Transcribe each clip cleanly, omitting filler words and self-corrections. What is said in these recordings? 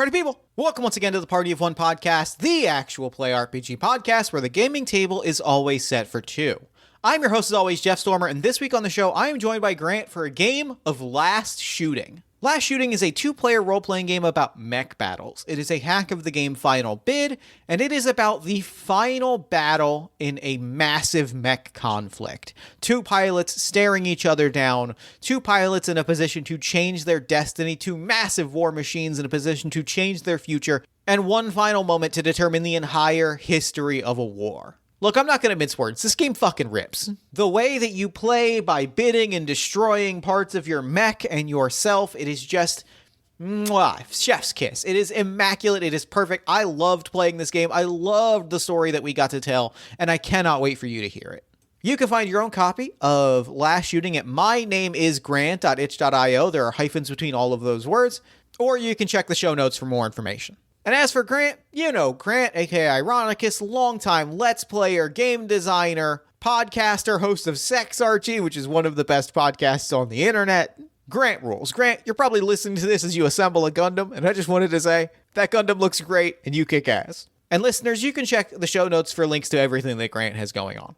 Party people, welcome once again to the Party of One podcast, the actual play RPG podcast where the gaming table is always set for two. I'm your host as always, Jeff Stormer, and this week on the show, I am joined by Grant for a game of Last Shooting. Last Shooting is a two-player role-playing game about mech battles. It is a hack of the game Final Bid, and it is about the final battle in a massive mech conflict. Two pilots staring each other down, two pilots in a position to change their destiny, two massive war machines in a position to change their future, and one final moment to determine the entire history of a war. Look, I'm not going to mince words. This game fucking rips. The way that you play by bidding and destroying parts of your mech and yourself, it is just mwah, chef's kiss. It is immaculate. It is perfect. I loved playing this game. I loved the story that we got to tell, and I cannot wait for you to hear it. You can find your own copy of Last Shooting at mynameisgrant.itch.io. There are hyphens between all of those words, or you can check the show notes for more information. And as for Grant, you know Grant, aka Ironicus, longtime Let's Player, game designer, podcaster, host of Sex Archie, which is one of the best podcasts on the internet. Grant rules. Grant, you're probably listening to this as you assemble a Gundam, and I just wanted to say, that Gundam looks great, and you kick ass. And listeners, you can check the show notes for links to everything that Grant has going on.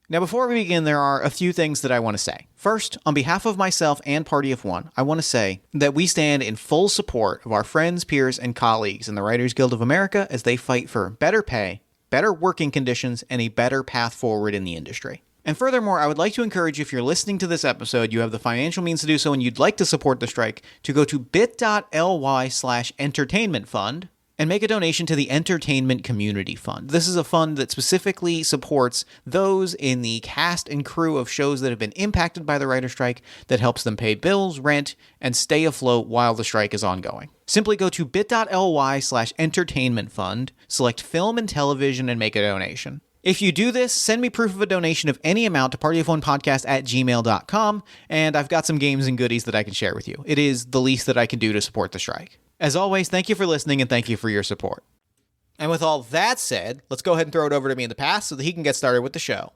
Now, before we begin, there are a few things that I want to say. First, on behalf of myself and Party of One, I want to say that we stand in full support of our friends, peers, and colleagues in the Writers Guild of America as they fight for better pay, better working conditions, and a better path forward in the industry. And furthermore, I would like to encourage you, if you're listening to this episode, you have the financial means to do so, and you'd like to support the strike, to go to bit.ly/entertainment fund and make a donation to the Entertainment Community Fund. This is a fund that specifically supports those in the cast and crew of shows that have been impacted by the writer's strike, that helps them pay bills, rent, and stay afloat while the strike is ongoing. Simply go to bit.ly/entertainment fund, select film and television, and make a donation. If you do this, send me proof of a donation of any amount to partyofonepodcast@gmail.com, and I've got some games and goodies that I can share with you. It is the least that I can do to support the strike. As always, thank you for listening and thank you for your support. And with all that said, let's go ahead and throw it over to me in the past so that he can get started with the show.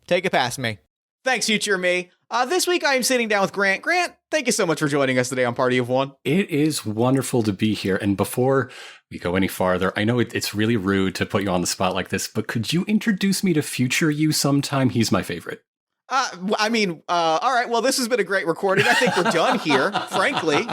Take it past me. Thanks, future me. This week I am sitting down with Grant. Grant, thank you so much for joining us today on Party of One. It is wonderful to be here. And before we go any farther, I know it's really rude to put you on the spot like this, but could you introduce me to future you sometime? He's my favorite. All right. Well, this has been a great recording. I think we're done here, frankly.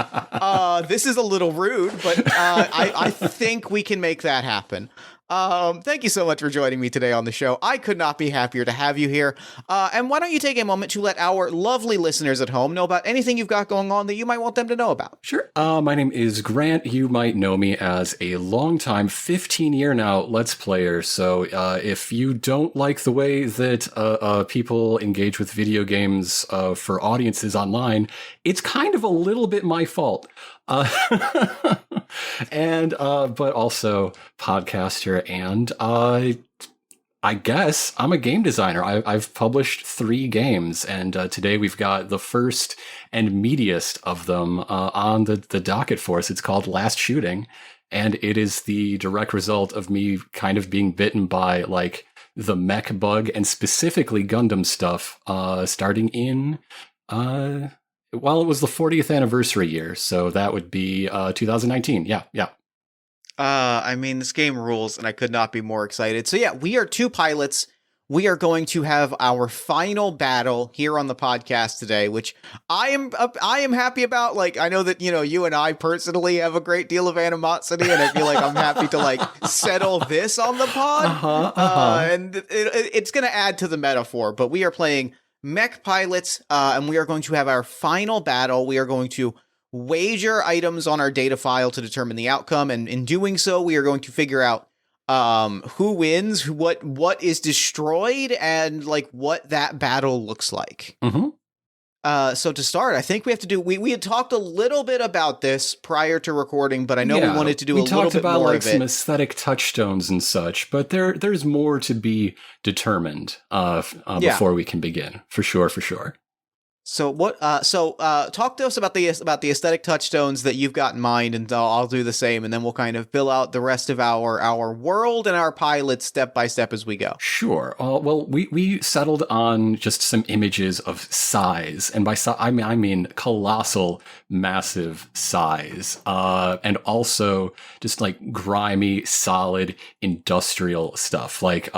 This is a little rude, but I think we can make that happen. Thank you so much for joining me today on the show. I could not be happier to have you here. And why don't you take a moment to let our lovely listeners at home know about anything you've got going on that you might want them to know about? Sure. My name is Grant. You might know me as a longtime 15-year now Let's Player. So if you don't like the way that people engage with video games for audiences online, it's kind of a little bit my fault. But also podcaster, and I guess I'm a game designer. I've published 3 games, and today we've got the first and meatiest of them on the docket for us. It's called Last Shooting, and it is the direct result of me kind of being bitten by like the mech bug and specifically Gundam stuff starting in well, it was the 40th anniversary year, so that would be 2019. Yeah. This game rules, and I could not be more excited. So yeah, we are 2 pilots. We are going to have our final battle here on the podcast today, which I am happy about. Like, I know that, you and I personally have a great deal of animosity, and I feel like I'm happy to like settle this on the pod. And it's going to add to the metaphor, but we are playing mech pilots, and we are going to have our final battle. We are going to wager items on our data file to determine the outcome, and in doing so, we are going to figure out who wins, what is destroyed, and like what that battle looks like. Mm-hmm. So to start, I think we have to do. We had talked a little bit about this prior to recording, but I know we wanted to do a little bit more of it. We talked about like some aesthetic touchstones and such, but there's more to be determined before we can begin. For sure. So what? Talk to us about the aesthetic touchstones that you've got in mind, and I'll do the same, and then we'll kind of bill out the rest of our world and our pilots step by step as we go. Sure. Well, we settled on just some images of size, and by size I mean colossal, massive size, and also just like grimy, solid, industrial stuff. Like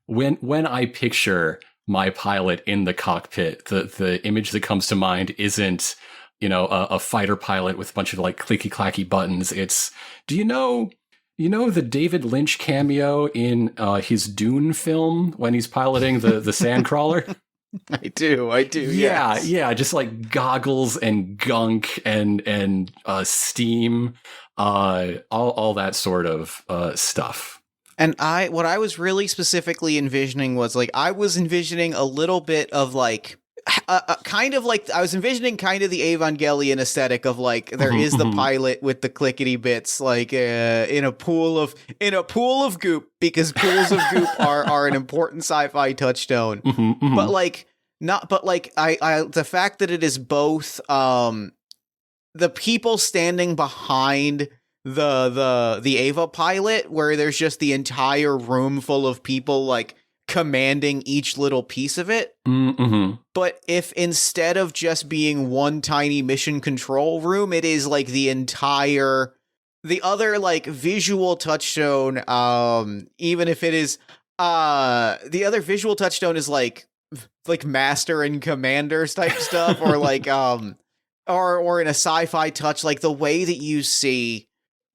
when I picture my pilot in the cockpit, the image that comes to mind isn't, a fighter pilot with a bunch of like clicky clacky buttons. It's, do you know the David Lynch cameo in his Dune film when he's piloting the sandcrawler? I do. Yeah, yes. yeah, just like goggles and gunk and steam, all that sort of stuff. And what I was really specifically envisioning was like I was envisioning a little bit of like kind of like I was envisioning kind of the Evangelion aesthetic of like there is the pilot with the clickety bits like in a pool of goop, because pools of goop are an important sci-fi touchstone. But like I the fact that it is both the people standing behind the Ava pilot, where there's just the entire room full of people like commanding each little piece of it. But if instead of just being one tiny mission control room, it is like the other like visual touchstone, even if it is the other visual touchstone is like master and commanders type stuff, or like or in a sci-fi touch, like the way that you see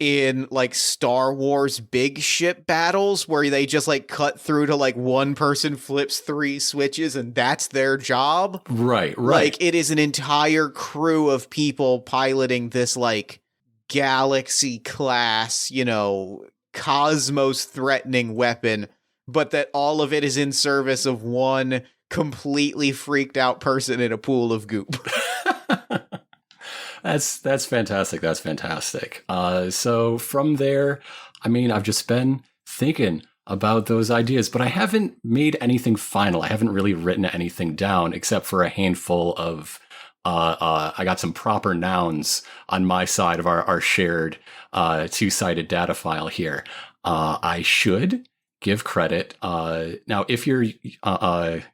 in like Star Wars big ship battles, where they just like cut through to like one person flips 3 switches and that's their job. Right. Like it is an entire crew of people piloting this like galaxy class, cosmos threatening weapon, but that all of it is in service of one completely freaked out person in a pool of goop. That's fantastic. That's fantastic. So from there, I mean, I've just been thinking about those ideas, but I haven't made anything final. I haven't really written anything down except for a handful of, I got some proper nouns on my side of our shared, 2-sided data file here. I should give credit. Now, if you got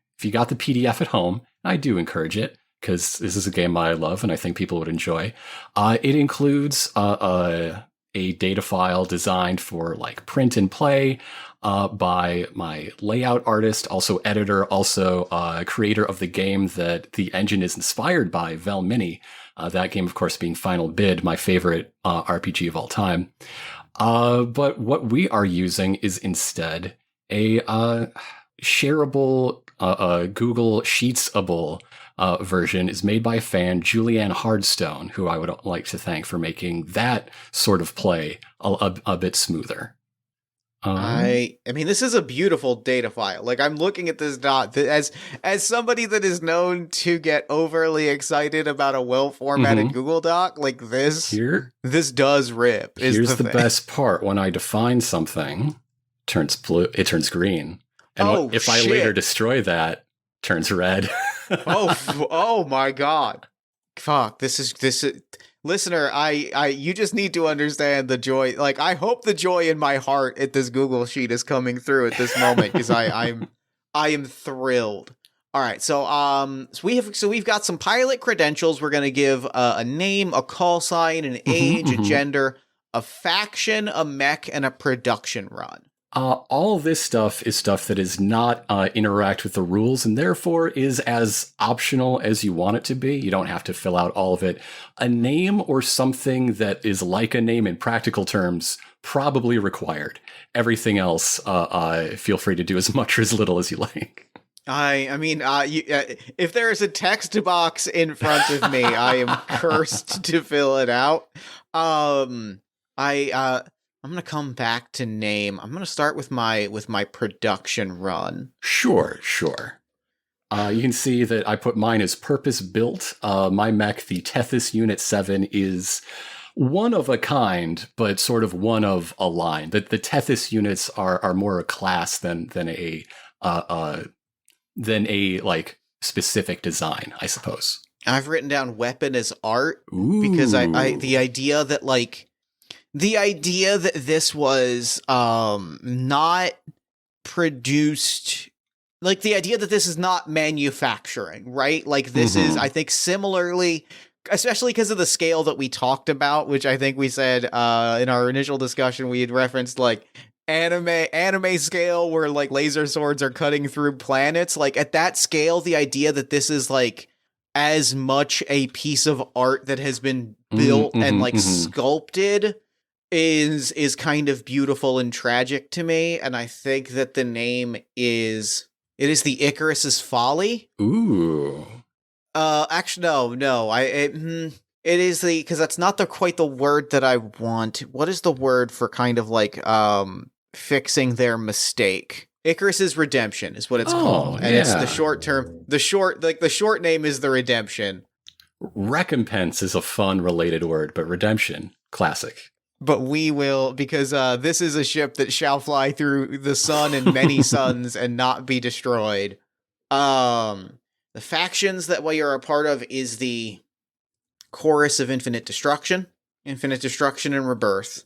the PDF at home, I do encourage it, because this is a game I love and I think people would enjoy. It includes a data file designed for like print and play by my layout artist, also editor, also creator of the game that the engine is inspired by, Vel Mini. That game, of course, being Final Bid, my favorite RPG of all time. But what we are using is instead a shareable Google Sheetsable version is made by a fan, Julianne Hardstone, who I would like to thank for making that sort of play a bit smoother. I mean, this is a beautiful data file. Like, I'm looking at this dot as somebody that is known to get overly excited about a well-formatted Google Doc. Like this does rip. Here's the best part: when I define something, turns blue. It turns green, and if I later destroy that, turns red. oh my god. Fuck, this is listener, you just need to understand the joy. Like, I hope the joy in my heart at this Google sheet is coming through at this moment, because I am thrilled. All right, so we've got some pilot credentials. We're gonna give a name, a call sign, an age, a gender, a faction, a mech, and a production run. All of this stuff is stuff that is not interact with the rules, and therefore is as optional as you want it to be. You don't have to fill out all of it. A name or something that is like a name in practical terms, probably required. Everything else, feel free to do as much or as little as you like. I mean, if there is a text box in front of me, I am cursed to fill it out. I'm gonna come back to name. I'm gonna start with my production run. Sure. You can see that I put mine as purpose built. My mech, the Tethys Unit 7, is one of a kind, but sort of one of a line. The Tethys units are more a class than a like specific design, I suppose. I've written down weapon as art because Ooh. the idea that this was not produced, like the idea that this is not manufacturing, right? Like this is, I think, similarly, especially because of the scale that we talked about, which I think we said in our initial discussion, we had referenced like anime scale where like laser swords are cutting through planets. Like at that scale, the idea that this is like as much a piece of art that has been built and like sculpted is kind of beautiful and tragic to me. And I think that the name is the Icarus's Folly. Ooh. Actually, no. It is because that's not quite the word that I want. What is the word for kind of like fixing their mistake? Icarus's Redemption is what it's called, and it's the short term. The short name is the Redemption. Recompense is a fun related word, but redemption, classic. But we will, because this is a ship that shall fly through the sun and many suns and not be destroyed. The factions that we are a part of is the Chorus of Infinite Destruction and Rebirth.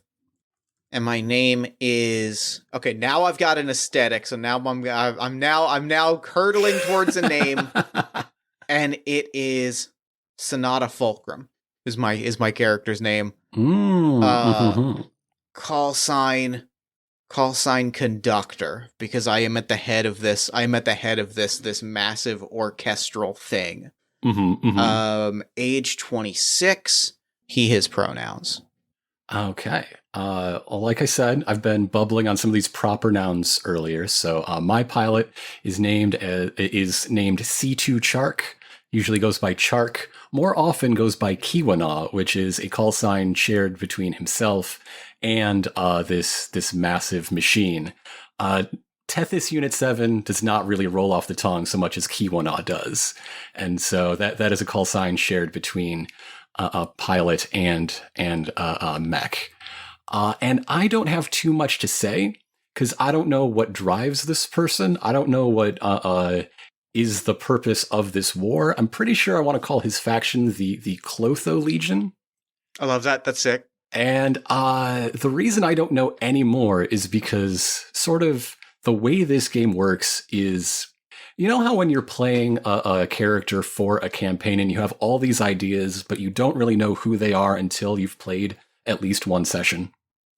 And my name is okay. Now I've got an aesthetic, so now I'm now hurtling towards a name, and it is Sonata Fulcrum. Is my character's name. Call sign Conductor, because I am at the head of this. This massive orchestral thing. Age 26. He, his pronouns. Okay. Like I said, I've been bubbling on some of these proper nouns earlier. So my pilot is named C2 Chark. Usually goes by Chark. More often goes by Kiwana, which is a call sign shared between himself and this massive machine. Tethys Unit 7 does not really roll off the tongue so much as Kiwana does. And so that is a call sign shared between a pilot and mech. And I don't have too much to say because I don't know what drives this person. I don't know what is the purpose of this war. I'm pretty sure I want to call his faction the Clotho Legion. I love that. That's sick. And the reason I don't know any more is because sort of the way this game works is, you know how when you're playing a character for a campaign and you have all these ideas, but you don't really know who they are until you've played at least one session?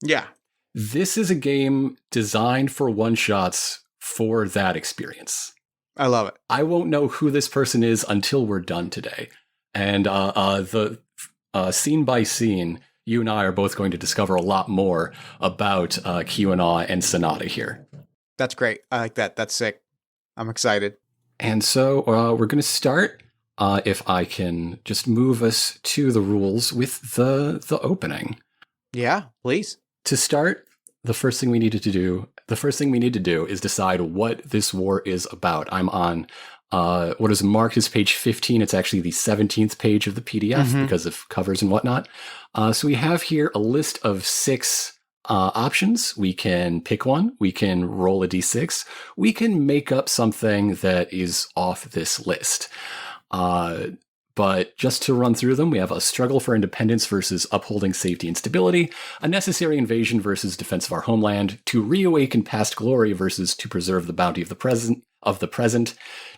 Yeah. This is a game designed for one-shots for that experience. I love it. I won't know who this person is until we're done today. And the scene by scene, you and I are both going to discover a lot more about Kiwana and Sonata here. That's great. I like that. That's sick. I'm excited. And so we're going to start, if I can just move us to the rules with the opening. Yeah, please. To start, the first thing we need to do is decide what this war is about. I'm on what is marked as page 15. It's actually the 17th page of the PDF because of covers and whatnot. So we have here a list of 6 options. We can pick one. We can roll a d6. We can make up something that is off this list. But just to run through them, we have a struggle for independence versus upholding safety and stability, a necessary invasion versus defense of our homeland, to reawaken past glory versus to preserve the bounty of the present,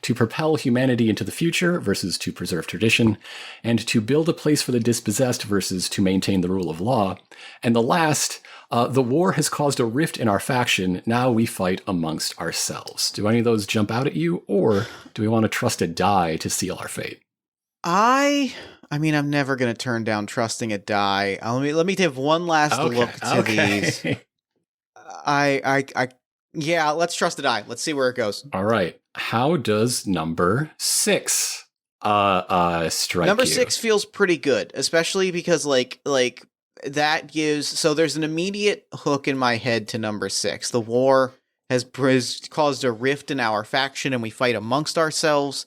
to propel humanity into the future versus to preserve tradition, and to build a place for the dispossessed versus to maintain the rule of law. And the last, the war has caused a rift in our faction. Now we fight amongst ourselves. Do any of those jump out at you, or do we want to trust a die to seal our fate? I mean, I'm never going to turn down trusting a die. Let me take one last look to these. Yeah, let's trust a die. Let's see where it goes. All right. How does number 6 strike Number you? 6 feels pretty good, especially because like that gives, so there's an immediate hook in my head to number 6. The war has caused a rift in our faction and we fight amongst ourselves.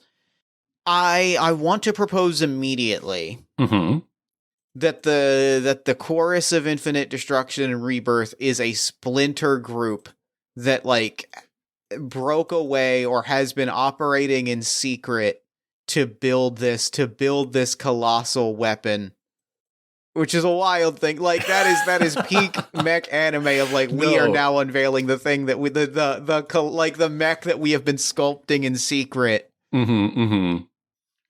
I want to propose immediately that the Chorus of Infinite Destruction and Rebirth is a splinter group that like broke away or has been operating in secret to build this colossal weapon, which is a wild thing. Like that is peak mech anime of like we are No. now unveiling the thing that we the mech that we have been sculpting in secret.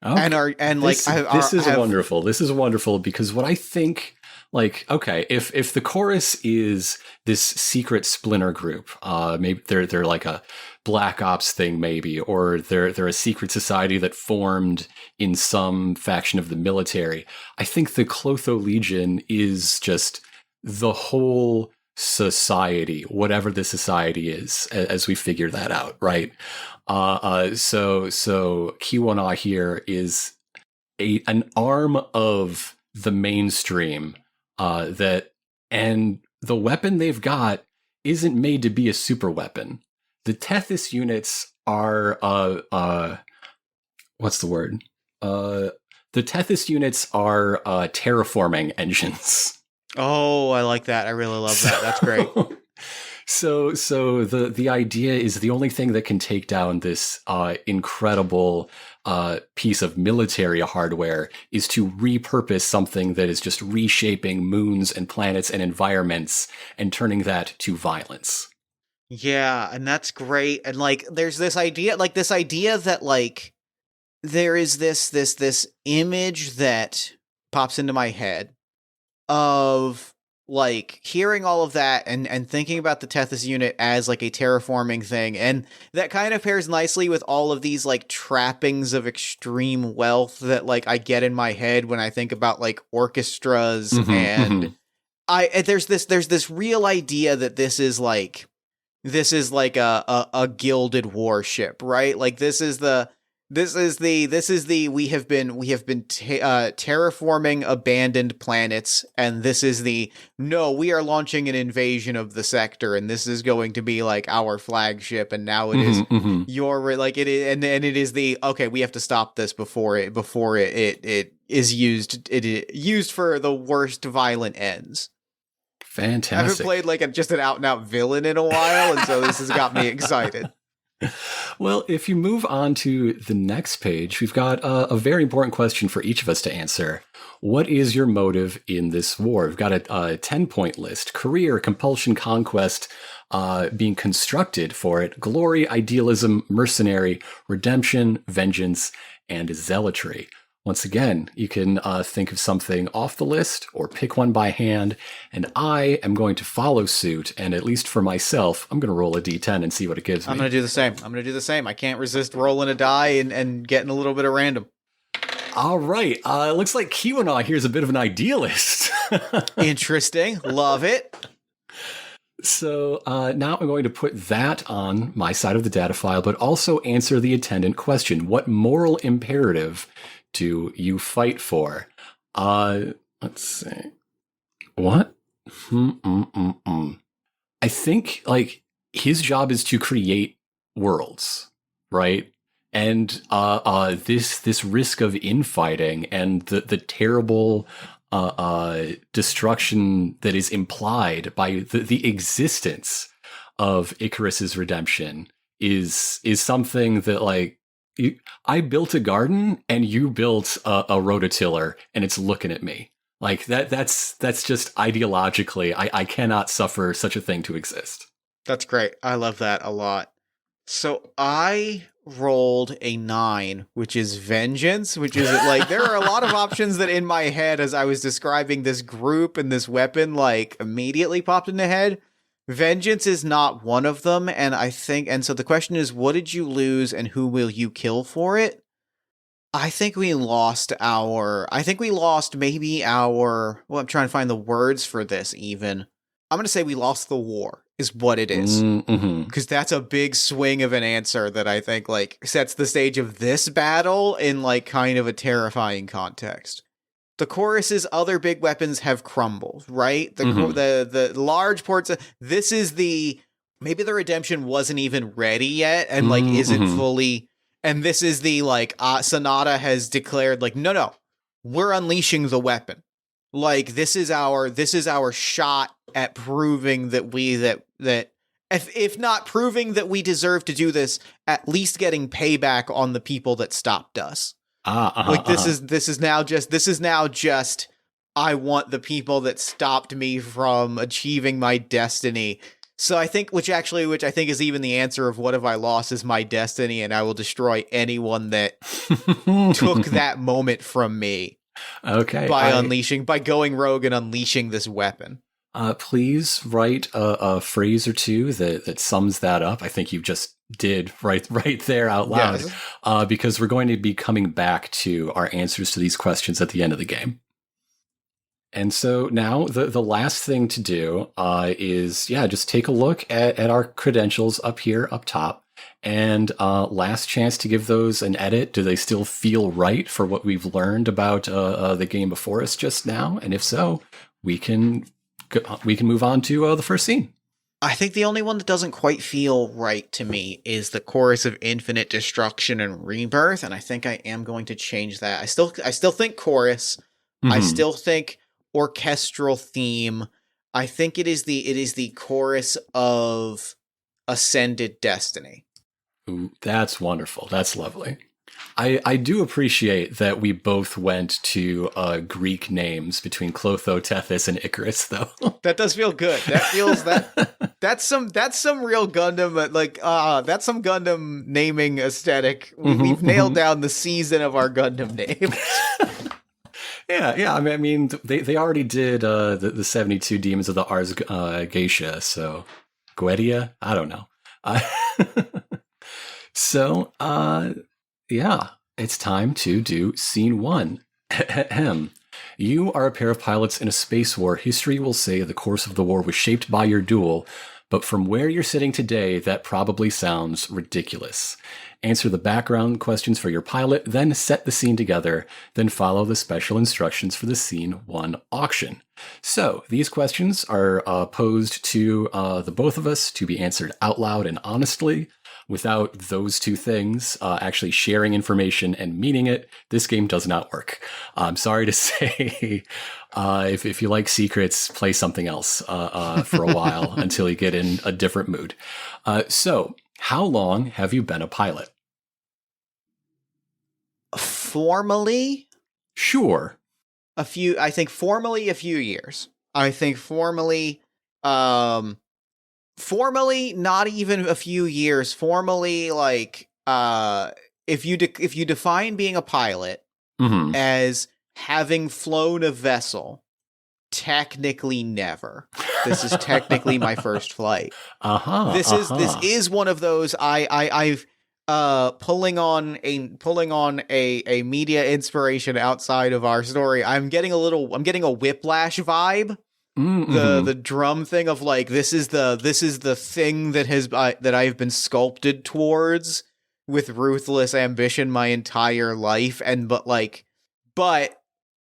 Okay. And like this is wonderful. This is wonderful because what I think, like, okay, if the chorus is this secret splinter group, maybe they're like a black ops thing, maybe, or they're a secret society that formed in some faction of the military. I think the Clotho Legion is just the whole society, whatever the society is, as we figure that out, right? So Kiwana here is an arm of the mainstream, and the weapon they've got isn't made to be a super weapon. The Tethys units are what's the word? The Tethys units are terraforming engines. Oh, I like that. I really love that. That's great. So the idea is the only thing that can take down this incredible piece of military hardware is to repurpose something that is just reshaping moons and planets and environments and turning that to violence. Yeah, and that's great. And like there's this idea that like there is this image that pops into my head of like hearing all of that and thinking about the Tethys unit as like a terraforming thing, and that kind of pairs nicely with all of these like trappings of extreme wealth that like I get in my head when I think about like orchestras and there's this real idea that this is like a gilded warship, right? Like this is the we have been terraforming abandoned planets, and this is we are launching an invasion of the sector, and this is going to be like our flagship, and now it is your like it is, and it is okay, we have to stop this before it is used for the worst violent ends. Fantastic. I haven't played like just an out and out villain in a while, and so this has got me excited. Well, if you move on to the next page, we've got a very important question for each of us to answer. What is your motive in this war? We've got a 10-point list: career, compulsion, conquest, being constructed for it, glory, idealism, mercenary, redemption, vengeance, and zealotry. Once again, you can think of something off the list or pick one by hand, and I am going to follow suit, and at least for myself, I'm going to roll a d10 and see what it gives me. I'm going to do the same. I can't resist rolling a die and getting a little bit of random. All right. It looks like Kiwana here is a bit of an idealist. Interesting. Love it. So now I'm going to put that on my side of the data file, but also answer the attendant question. What moral imperative do you fight for? Let's see. What? I think like his job is to create worlds, right? And this risk of infighting and the terrible destruction that is implied by the existence of Icarus's redemption is something that like I built a garden and you built a rototiller and it's looking at me like that's just ideologically I cannot suffer such a thing to exist. That's great. I love that a lot. So I rolled a 9, which is vengeance, which is like there are a lot of options that in my head as I was describing this group and this weapon like immediately popped in the head. Vengeance is not one of them, and so the question is, what did you lose and who will you kill for it? I think we lost maybe our, well, I'm trying to find the words for this even. I'm going to say we lost the war is what it is. Because that's a big swing of an answer that I think like sets the stage of this battle in like kind of a terrifying context. The chorus's other big weapons have crumbled, right? The large ports. This is maybe the redemption wasn't even ready yet, and like isn't fully. And this is the like Sonata has declared like no, we're unleashing the weapon. Like this is our shot at proving that if not proving that we deserve to do this, at least getting payback on the people that stopped us. This is now just I want the people that stopped me from achieving my destiny. So I think which I think is even the answer of what have I lost is my destiny, and I will destroy anyone that took that moment from me. Okay. By going rogue and unleashing this weapon. Please write a phrase or two that sums that up. I think you just did right there out loud. Yes. Because we're going to be coming back to our answers to these questions at the end of the game. And so now the last thing to do is just take a look at our credentials up here up top. And last chance to give those an edit. Do they still feel right for what we've learned about the game before us just now? And if so, we can move on to the first scene. I think the only one that doesn't quite feel right to me is the chorus of infinite destruction and rebirth, and I think I am going to change that. I still think chorus. Mm-hmm. I still think orchestral theme. I think it is the chorus of Ascended Destiny. Ooh, that's wonderful. That's lovely. I do appreciate that we both went to Greek names between Clotho, Tethys, and Icarus, though. That does feel good. That feels that's some real Gundam that's some Gundam naming aesthetic. We've nailed down the season of our Gundam names. Yeah. I mean, they already did the 72 Demons of the Ars Geisha, so Guedia? I don't know. So, it's time to do scene 1. You are a pair of pilots in a space war. History will say the course of the war was shaped by your duel, but from where you're sitting today, that probably sounds ridiculous. Answer the background questions for your pilot, then set the scene together, then follow the special instructions for the Scene 1 auction. So, these questions are posed to the both of us to be answered out loud and honestly. Without those two things, actually sharing information and meaning it, this game does not work. I'm sorry to say, if you like secrets, play something else for a while until you get in a different mood. So, how long have you been a pilot? Formally? Sure. I think formally a few years. I think formally, not even a few years. Formally, like, if you define being a pilot as having flown a vessel, technically never. This is technically my first flight. This is one of those I've pulling on a media inspiration outside of our story. I'm getting a Whiplash vibe. Mm-hmm. The drum thing of like this is the thing that I've been sculpted towards with ruthless ambition my entire life, but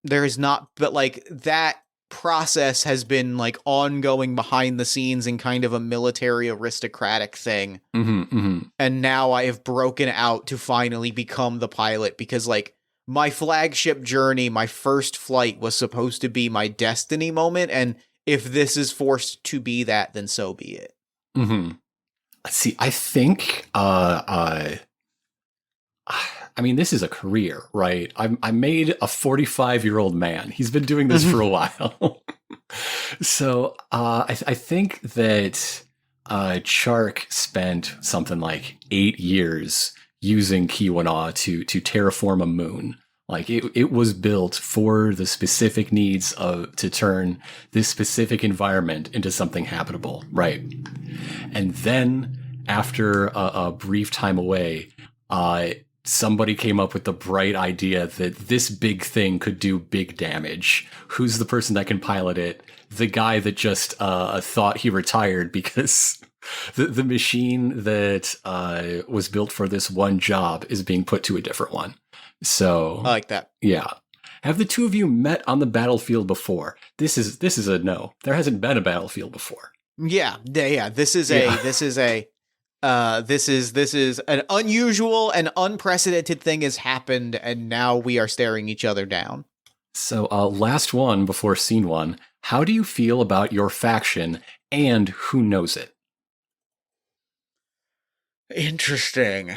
that process has been like ongoing behind the scenes in kind of a military aristocratic thing. And now I have broken out to finally become the pilot because like my flagship journey, my first flight was supposed to be my destiny moment, and if this is forced to be that, then so be it. Let's see, I think I mean, this is a career, right? I made a 45-year-old man. He's been doing this for a while. So I think that Chark spent something like 8 years using Kiwana to terraform a moon. Like it was built for the specific needs to turn this specific environment into something habitable, right? And then after a brief time away, somebody came up with the bright idea that this big thing could do big damage. Who's the person that can pilot it? The guy that just thought he retired because the machine that was built for this one job is being put to a different one. So I like that. Yeah. Have the two of you met on the battlefield before? This is a no. There hasn't been a battlefield before. Yeah. This is an unusual and unprecedented thing has happened, and now we are staring each other down. So, last one before scene 1. How do you feel about your faction, and who knows it? Interesting.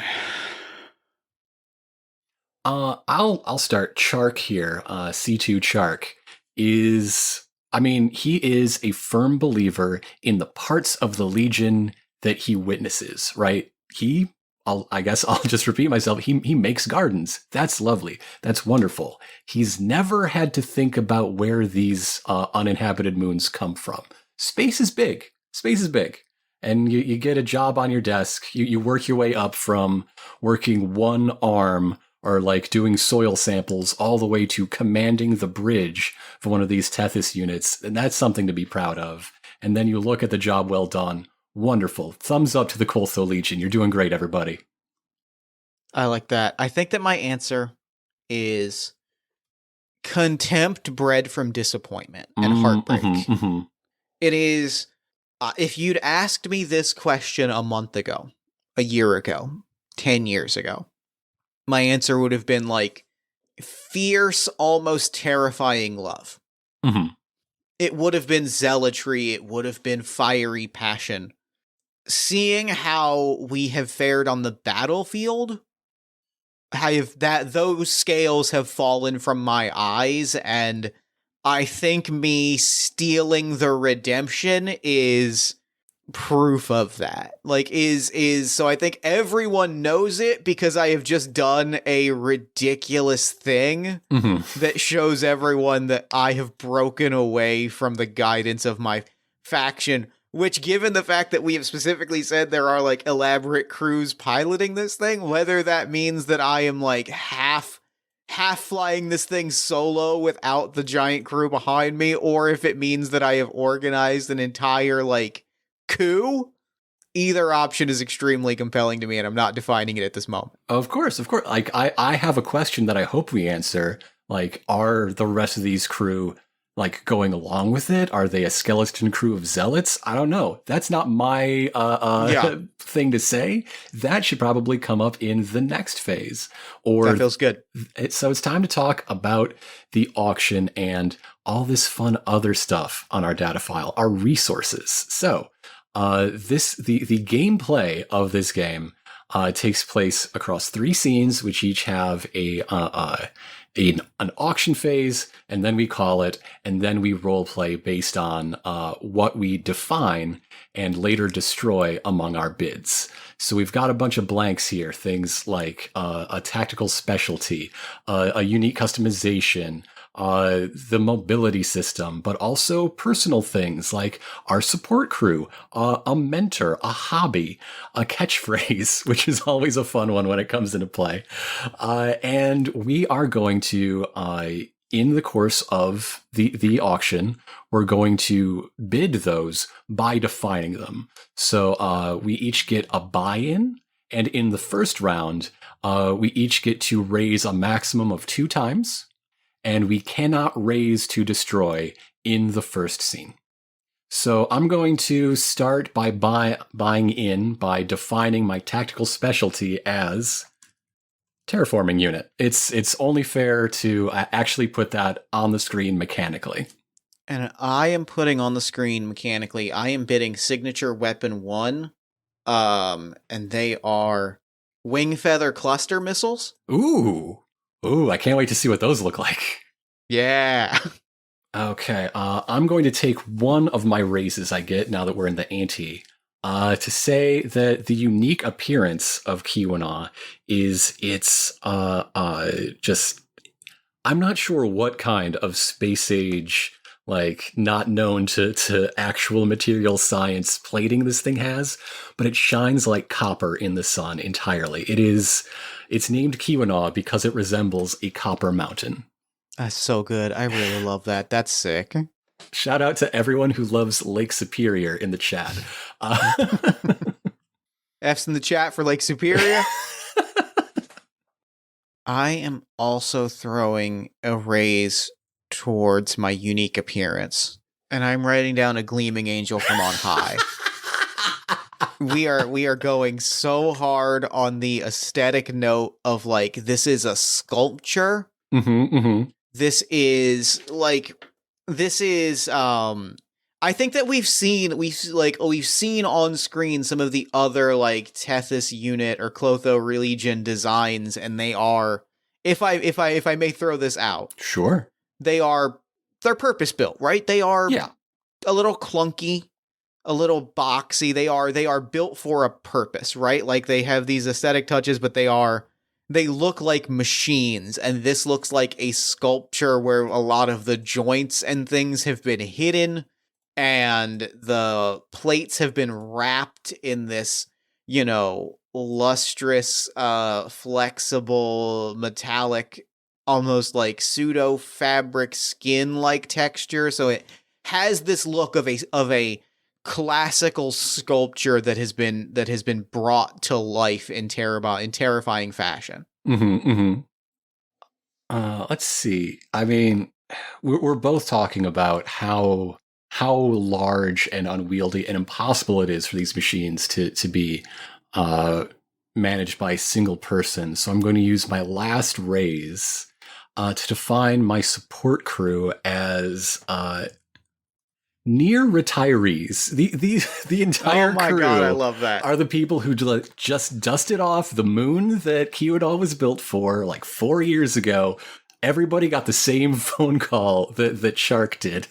I'll start. Chark here. C2 Chark is, I mean, he is a firm believer in the parts of the Legion that he witnesses, right? I guess I'll just repeat myself. He makes gardens. That's lovely. That's wonderful. He's never had to think about where these uninhabited moons come from. Space is big. Space is big. And you get a job on your desk. You work your way up from working one arm or like doing soil samples all the way to commanding the bridge for one of these Tethys units. And that's something to be proud of. And then you look at the job well done. Wonderful. Thumbs up to the Coltho Legion. You're doing great, everybody. I like that. I think that my answer is contempt bred from disappointment and heartbreak. It is, if you'd asked me this question a month ago, a year ago, 10 years ago, my answer would have been like fierce, almost terrifying love. It would have been zealotry. It would have been fiery passion. Seeing how we have fared on the battlefield, those scales have fallen from my eyes, and I think me stealing the redemption is proof of that. Like, so I think everyone knows it because I have just done a ridiculous thing that shows everyone that I have broken away from the guidance of my faction, which, given the fact that we have specifically said there are like elaborate crews piloting this thing, whether that means that I am like half flying this thing solo without the giant crew behind me, or if it means that I have organized an entire like coup, either option is extremely compelling to me, and I'm not defining it at this moment. Of course. Like, I have a question that I hope we answer. Like, are the rest of these crew like going along with it? Are they a skeleton crew of zealots? I don't know. That's not my thing to say. That should probably come up in the next phase. Or that feels good. So it's time to talk about the auction and all this fun other stuff on our data file, our resources. So the gameplay of this game takes place across 3 scenes, which each have an auction phase, and then we call it, and then we role play based on what we define and later destroy among our bids. So we've got a bunch of blanks here, things like a tactical specialty, a unique customization, the mobility system, but also personal things like our support crew, a mentor, a hobby, a catchphrase, which is always a fun one when it comes into play. And we are going to, in the course of the auction, we're going to bid those by defining them. So we each get a buy-in, and in the first round, we each get to raise a maximum of 2 times. And we cannot raise to destroy in the first scene. So I'm going to start by buying in by defining my tactical specialty as terraforming unit. It's only fair to actually put that on the screen mechanically. And I am putting on the screen mechanically, I am bidding signature weapon 1, and they are wing feather cluster missiles. Ooh, I can't wait to see what those look like. Yeah. Okay, I'm going to take one of my raises I get now that we're in the ante to say that the unique appearance of Kiwana is it's just, I'm not sure what kind of space age, like not known to actual material science plating this thing has, but it shines like copper in the sun entirely. It's named Kiwana because it resembles a copper mountain. That's so good. I really love that. That's sick. Shout out to everyone who loves Lake Superior in the chat. F's in the chat for Lake Superior. I am also throwing a raise towards my unique appearance, and I'm writing down a gleaming angel from on high. We are going so hard on the aesthetic note of like, this is a sculpture. This is I think that we've seen on screen some of the other like Tethys unit or Clotho Legion designs, and they are, if I may throw this out, Sure. they're purpose built, right? They are Yeah. a little clunky, a little boxy. They are built for a purpose, right? Like they have these aesthetic touches, but they look like machines, and this looks like a sculpture where a lot of the joints and things have been hidden, and the plates have been wrapped in this, lustrous, flexible, metallic, almost like pseudo fabric skin like texture. So it has this look of a classical sculpture that has been brought to life in terrifying fashion. Mm-hmm, mm-hmm. Let's see. I mean, we're both talking about how large and unwieldy and impossible it is for these machines to be managed by a single person. So I'm going to use my last raise to define my support crew as near retirees. The entire Oh my crew God, I love that. are the people who just dusted off the moon that Kyoto was built for like 4 years ago. Everybody got the same phone call that Shark did.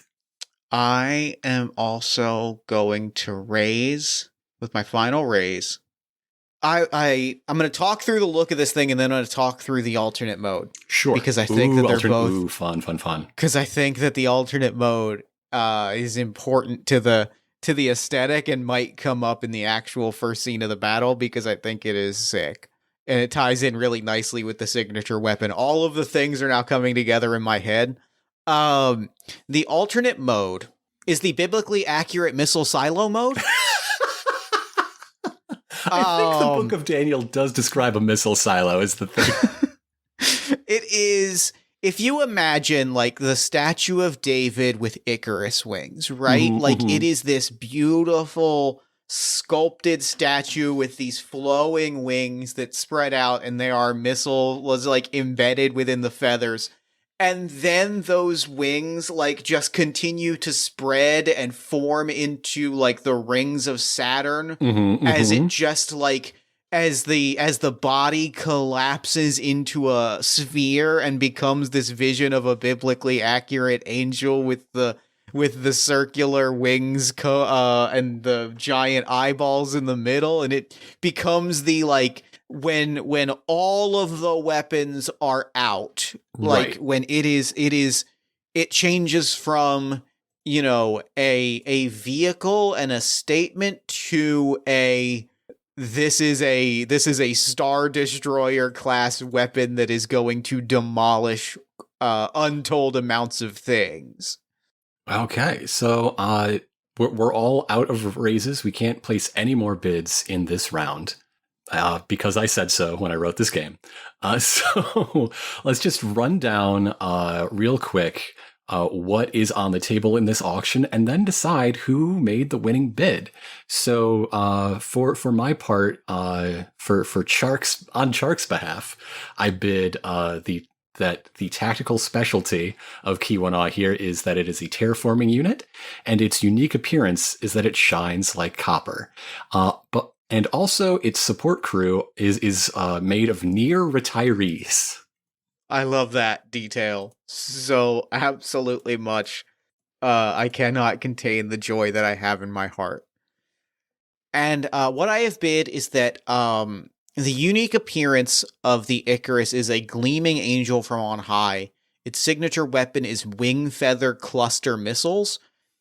I am also going to raise with my final raise. I'm going to talk through the look of this thing, and then I'm going to talk through the alternate mode. Sure. Because I think that they're both... Ooh, fun. Because I think that the alternate mode is important to the aesthetic and might come up in the actual first scene of the battle, because I think it is sick. And it ties in really nicely with the signature weapon. All of the things are now coming together in my head. The alternate mode is the biblically accurate missile silo mode. I think the Book of Daniel does describe a missile silo as the thing. It is, if you imagine like the statue of David with Icarus wings, right? Mm-hmm, like it is this beautiful sculpted statue with these flowing wings that spread out, and there are missiles like embedded within the feathers. And then those wings like just continue to spread and form into like the rings of Saturn, as it just like as the body collapses into a sphere and becomes this vision of a biblically accurate angel with the circular wings and the giant eyeballs in the middle, and it becomes the like when all of the weapons are out, like right. when it changes from, a vehicle and a statement to this is a Star Destroyer class weapon that is going to demolish untold amounts of things. Okay, so we're all out of raises. We can't place any more bids in this round. Because I said so when I wrote this game. So let's just run down real quick what is on the table in this auction, and then decide who made the winning bid. So for my part, for Shark's behalf, I bid that the tactical specialty of Kiwana here is that it is a terraforming unit, and its unique appearance is that it shines like copper. And also, its support crew is made of near retirees. I love that detail so absolutely much. I cannot contain the joy that I have in my heart. And what I have bid is that the unique appearance of the Icarus is a gleaming angel from on high. Its signature weapon is wing feather cluster missiles,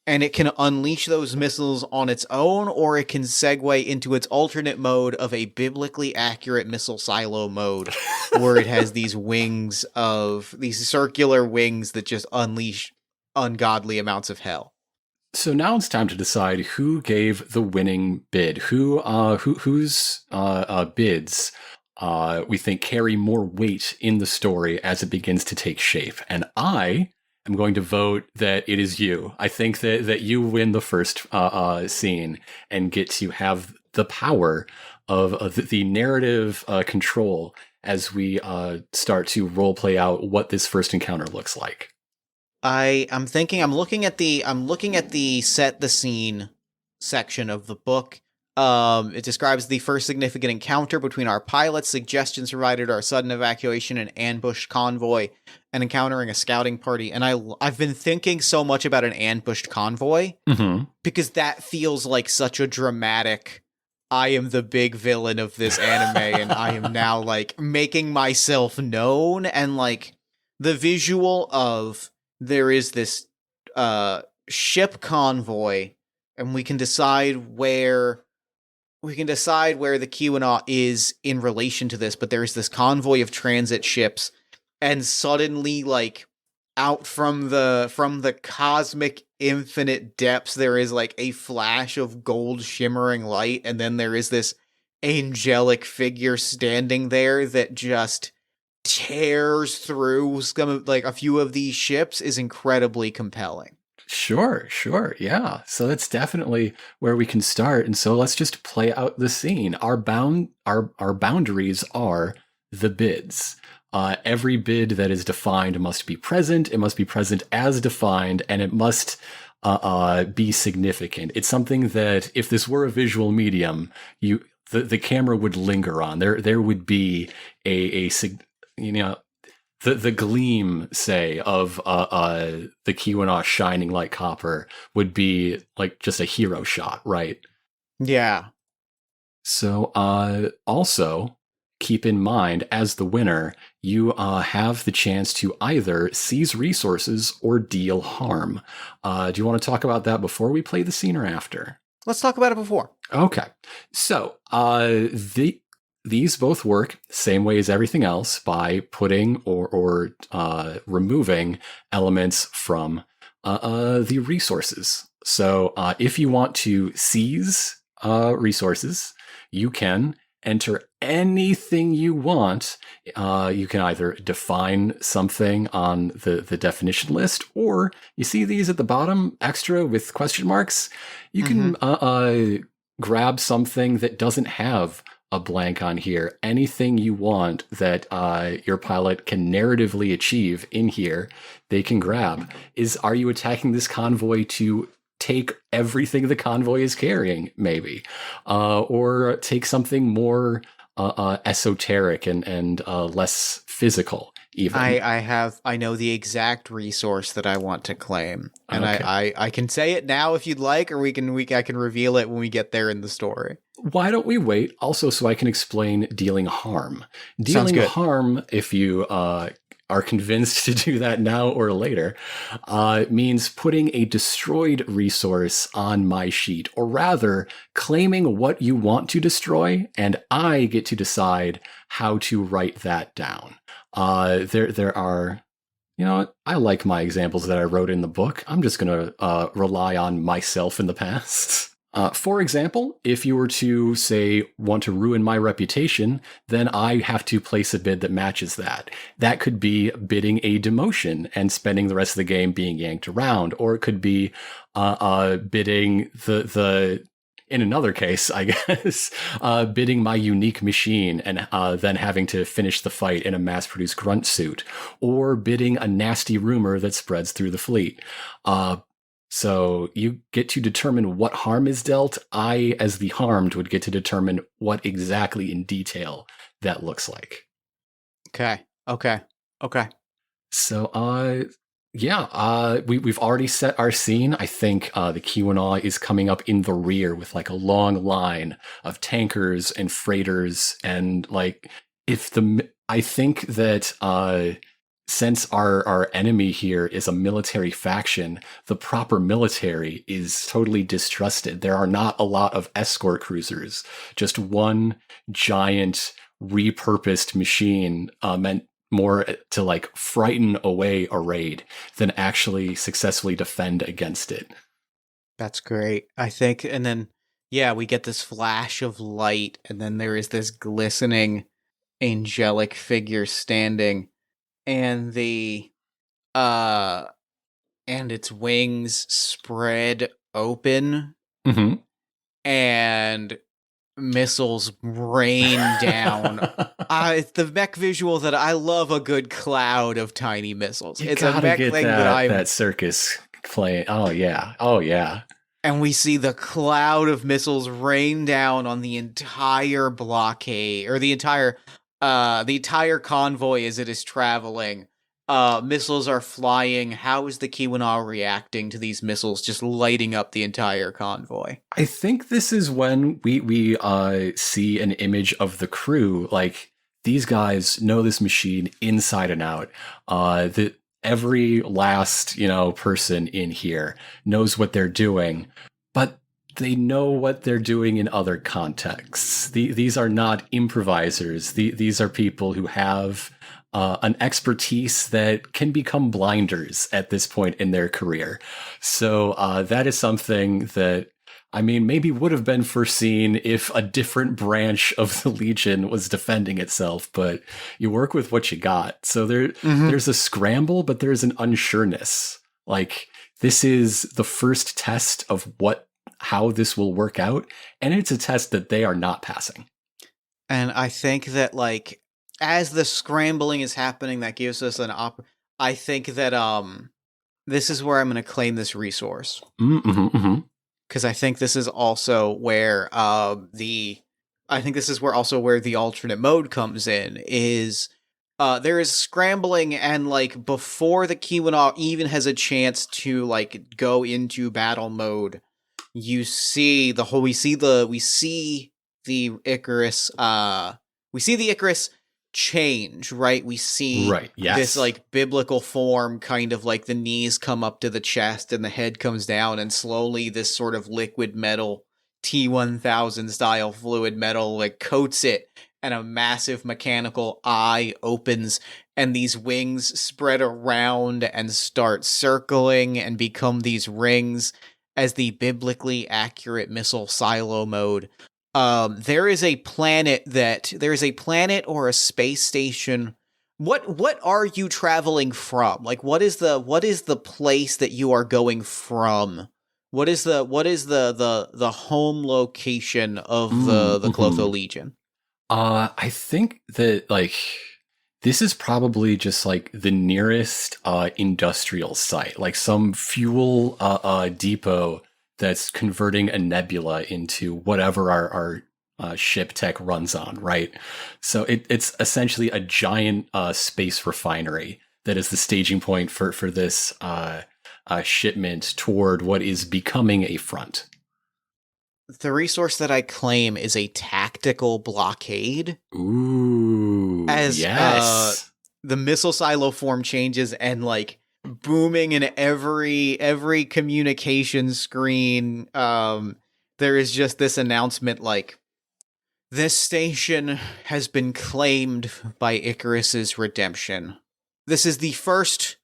and it can unleash those missiles on its own, or it can segue into its alternate mode of a biblically accurate missile silo mode, where it has these circular wings that just unleash ungodly amounts of hell. So now it's time to decide who gave the winning bid. Whose bids we think carry more weight in the story as it begins to take shape. And I'm going to vote that it is you. I think that you win the first scene and get to have the power of the narrative control as we start to role play out what this first encounter looks like. I'm looking at the set the scene section of the book. It describes the first significant encounter between our pilots, suggestions provided our sudden evacuation and ambushed convoy, and encountering a scouting party. And I've been thinking so much about an ambushed convoy Mm-hmm. because that feels like such a dramatic I am the big villain of this anime and I am now like making myself known, and like the visual of there is this ship convoy and we can decide where the Keweenaw is in relation to this, but there's this convoy of transit ships, and suddenly, like, out from the cosmic infinite depths, there is like a flash of gold shimmering light, and then there is this angelic figure standing there that just tears through some like a few of these ships is incredibly compelling. Sure, sure. Yeah. So that's definitely where we can start. And so let's just play out the scene. Our boundaries are the bids. Every bid that is defined must be present. It must be present as defined, and it must be significant. It's something that if this were a visual medium, the camera would linger on. There would be you know the gleam, say, of the Keweenaw shining like copper would be like just a hero shot, right? Yeah. So also keep in mind, as the winner, you have the chance to either seize resources or deal harm. Do you want to talk about that before we play the scene or after? Let's talk about it before. Okay. So these both work same way as everything else, by putting or removing elements from the resources. So if you want to seize resources, you can enter anything you want. You can either define something on the definition list, or you see these at the bottom, extra with question marks. You can grab something that doesn't have a blank on here. Anything you want that your pilot can narratively achieve in here, they can grab. Are you attacking this convoy to take everything the convoy is carrying, maybe? Or take something more esoteric and less physical, even? I know the exact resource that I want to claim, and Okay. I can say it now if you'd like, or I can reveal it when we get there in the story. Why don't we wait also so I can explain dealing harm? Sounds Dealing good. harm, if you are convinced to do that now or later, means putting a destroyed resource on my sheet, or rather claiming what you want to destroy, and I get to decide how to write that down. There are, I like my examples that I wrote in the book. I'm just going to rely on myself in the past. For example, if you were to, say, want to ruin my reputation, then I have to place a bid that matches that. That could be bidding a demotion and spending the rest of the game being yanked around, or it could be bidding the in another case, I guess, bidding my unique machine and then having to finish the fight in a mass-produced grunt suit, or bidding a nasty rumor that spreads through the fleet. So you get to determine what harm is dealt. I, as the harmed, would get to determine what exactly in detail that looks like. Okay. So, we've already set our scene. I think the Keweenaw is coming up in the rear with like a long line of tankers and freighters, and like I think that since our enemy here is a military faction, the proper military is totally distrusted. There are not a lot of escort cruisers, just one giant repurposed machine meant more to like frighten away a raid than actually successfully defend against it. That's great. I think, and then, yeah, we get this flash of light, and then there is this glistening angelic figure standing, and uh, and its wings spread open, Mm-hmm. and missiles rain down It's the mech visual that I love, a good cloud of tiny missiles. You It's a gotta mech get thing that that circus playing. Oh yeah. Oh yeah. and we see the cloud of missiles rain down on the entire blockade, or the entire convoy as it is traveling. Missiles are flying. How is the Kiwanaw reacting to these missiles just lighting up the entire convoy? I think this is when we see an image of the crew. Like, these guys know this machine inside and out. That every last person in here knows what they're doing, but they know what they're doing in other contexts. These are not improvisers. These are people who have an expertise that can become blinders at this point in their career. So that is something that, I mean, maybe would have been foreseen if a different branch of the Legion was defending itself, but you work with what you got. So there's a scramble, but there's an unsureness. Like, this is the first test of how this will work out, and it's a test that they are not passing. And I think that, like, as the scrambling is happening, that gives us I think that this is where I'm going to claim this resource. Because I think this is also where the alternate mode comes in. Is there is scrambling, and like before the Kiwanaw even has a chance to like go into battle mode, we see the Icarus change, right? We see this like biblical form, kind of like the knees come up to the chest and the head comes down, and slowly this sort of liquid metal, T-1000 style fluid metal, like coats it, and a massive mechanical eye opens, and these wings spread around and start circling and become these rings as the biblically accurate missile silo mode. There is a planet or a space station. What are you traveling from? Like, what is the place that you are going from? What is the home location of the Clotho Legion? I think that, like, this is probably just like the nearest industrial site, like some fuel depot that's converting a nebula into whatever our ship tech runs on, right? So it's essentially a giant space refinery that is the staging point for this shipment toward what is becoming a front. The resource that I claim is a tactical blockade. Ooh, yes. The missile silo form changes, and like booming in every communication screen, there is just this announcement like, this station has been claimed by Icarus's redemption. This is the first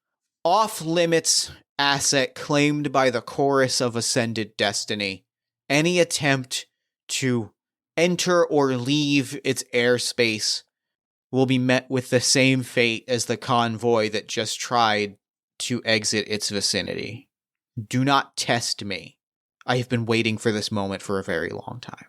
off-limits asset claimed by the Chorus of Ascended Destiny. Any attempt to enter or leave its airspace will be met with the same fate as the convoy that just tried to exit its vicinity. Do not test me. I have been waiting for this moment for a very long time.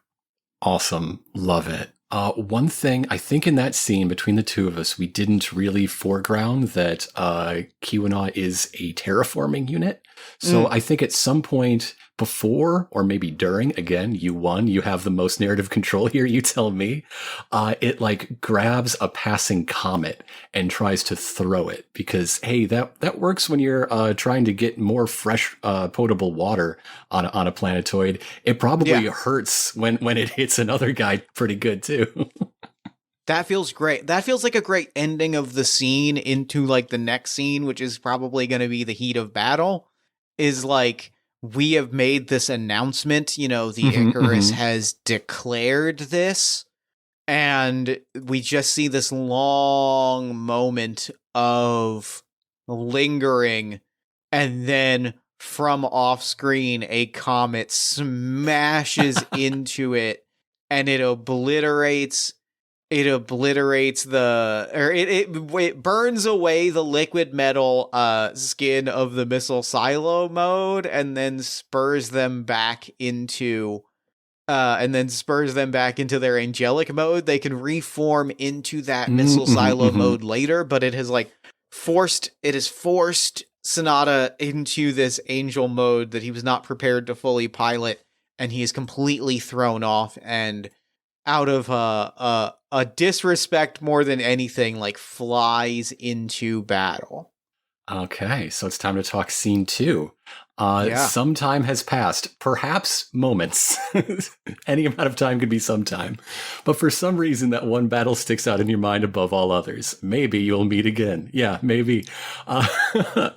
Awesome. Love it. One thing, I think in that scene between the two of us, we didn't really foreground that Kiwanaw is a terraforming unit. So I think at some point before, or maybe during, again, you have the most narrative control here, you tell me, it like grabs a passing comet and tries to throw it, because, hey, that works when you're trying to get more fresh, potable water on a planetoid. It probably hurts when it hits another guy pretty good too. That feels great. That feels like a great ending of the scene into like the next scene, which is probably going to be the heat of battle. Is like, we have made this announcement, the Icarus has declared this, and we just see this long moment of lingering, and then from off screen, a comet smashes into it, and it obliterates it burns away the liquid metal skin of the missile silo mode, and then spurs them back into and then spurs them back into their angelic mode, they can reform into that missile silo mode later, but it has forced Sonata into this angel mode that he was not prepared to fully pilot, and he is completely thrown off and out of a disrespect more than anything, flies into battle. Okay, so it's time to talk scene 2. Yeah. Some time has passed, perhaps moments. Any amount of time could be some time. But for some reason, that one battle sticks out in your mind above all others. Maybe you'll meet again. Yeah, maybe.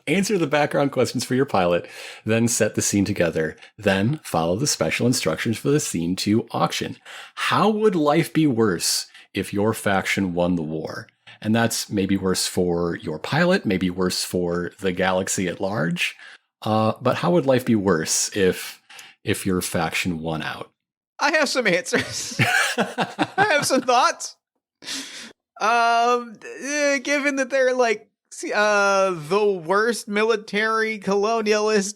Answer the background questions for your pilot, then set the scene together. Then follow the special instructions for the scene 2 auction. How would life be worse if your faction won the war? And that's maybe worse for your pilot, maybe worse for the galaxy at large. But how would life be worse if your faction won out? I have some answers. I have some thoughts. Given that they're the worst military colonialist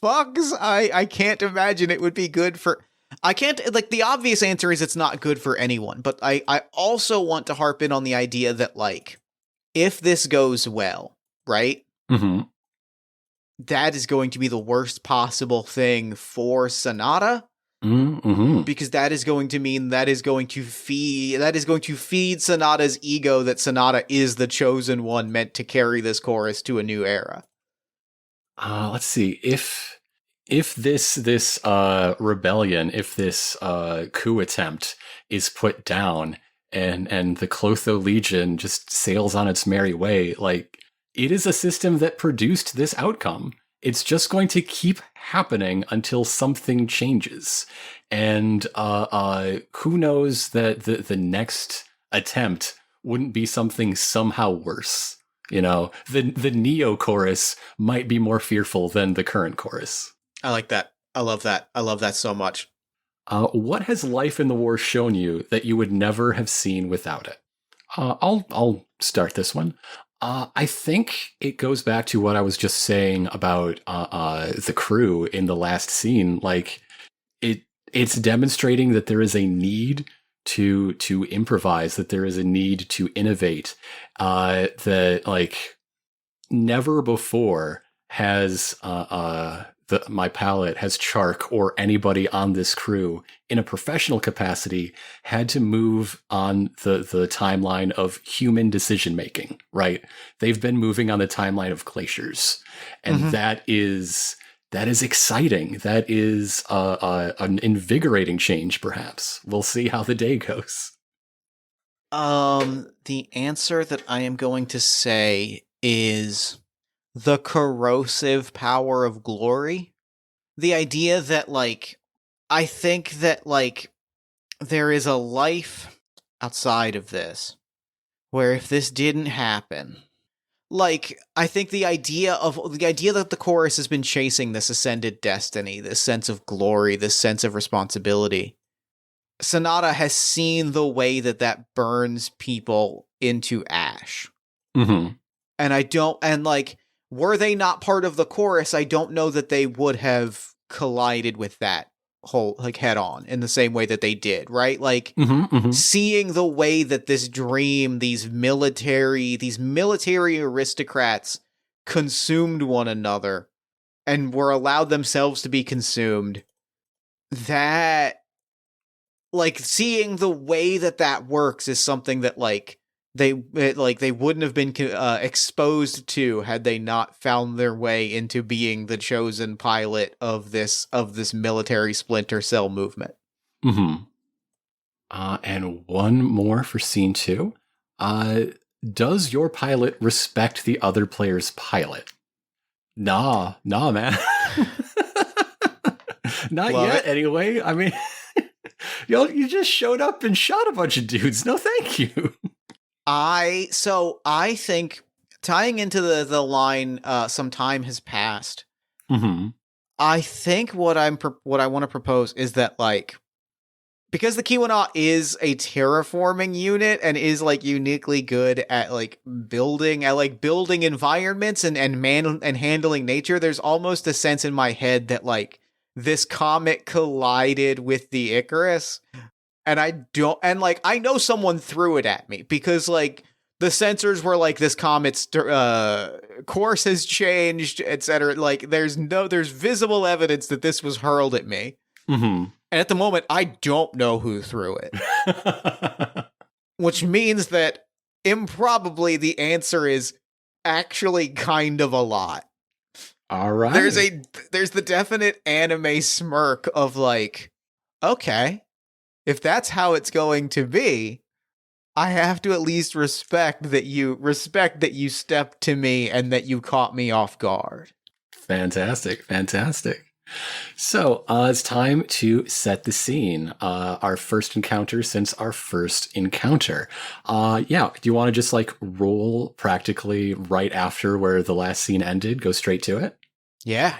fucks, I can't imagine it would be good for. I can't, the obvious answer is it's not good for anyone, but I also want to harp in on the idea that, if this goes well, right? Mm-hmm. That is going to be the worst possible thing for Sonata. Mm-hmm. Because that is going to mean that is going to feed Sonata's ego that Sonata is the chosen one meant to carry this chorus to a new era. Let's see. If this rebellion, if this coup attempt is put down and the Clotho Legion just sails on its merry way, it is a system that produced this outcome. It's just going to keep happening until something changes. And who knows that the next attempt wouldn't be something somehow worse. The Neo chorus might be more fearful than the current chorus. I like that. I love that. I love that so much. What has life in the war shown you that you would never have seen without it? I'll start this one. I think it goes back to what I was just saying about the crew in the last scene. It's demonstrating that there is a need to improvise, that there is a need to innovate. That never before has my pilot, has Chark, or anybody on this crew in a professional capacity had to move on the timeline of human decision making, right? They've been moving on the timeline of glaciers. And that is exciting. That is an invigorating change, perhaps. We'll see how the day goes. The answer that I am going to say is the corrosive power of glory. The idea that, I think that, there is a life outside of this, where if this didn't happen, I think the idea that the chorus has been chasing this ascended destiny, this sense of glory, this sense of responsibility, Sonata has seen the way that burns people into ash. Mm-hmm. And were they not part of the chorus, I don't know that they would have collided with that whole, head on in the same way that they did, right? Seeing the way that this dream, these military aristocrats consumed one another and were allowed themselves to be consumed, that, seeing the way that works is something that, they wouldn't have been exposed to had they not found their way into being the chosen pilot of this military splinter cell movement. Mm-hmm. And one more for scene 2. Does your pilot respect the other player's pilot? Nah, man. Not Love yet, it. Anyway. I mean, you just showed up and shot a bunch of dudes. No, thank you. I think, tying into the line, some time has passed. Mm-hmm. I think what I want to propose is that, because the Kiwana is a terraforming unit and is uniquely good at building environments and handling nature, there's almost a sense in my head that this comet collided with the Icarus, and I know someone threw it at me because like the sensors were like, this comet's course has changed, etc. Like there's visible evidence that this was hurled at me. Mm-hmm. And at the moment, I don't know who threw it. Which means that improbably the answer is actually kind of a lot. All right. There's the definite anime smirk of like, okay, if that's how it's going to be, I have to at least respect that you stepped to me and that you caught me off guard. Fantastic. So it's time to set the scene. Our first encounter since our first encounter. Do you want to just like roll practically right after where the last scene ended? Go straight to it? Yeah.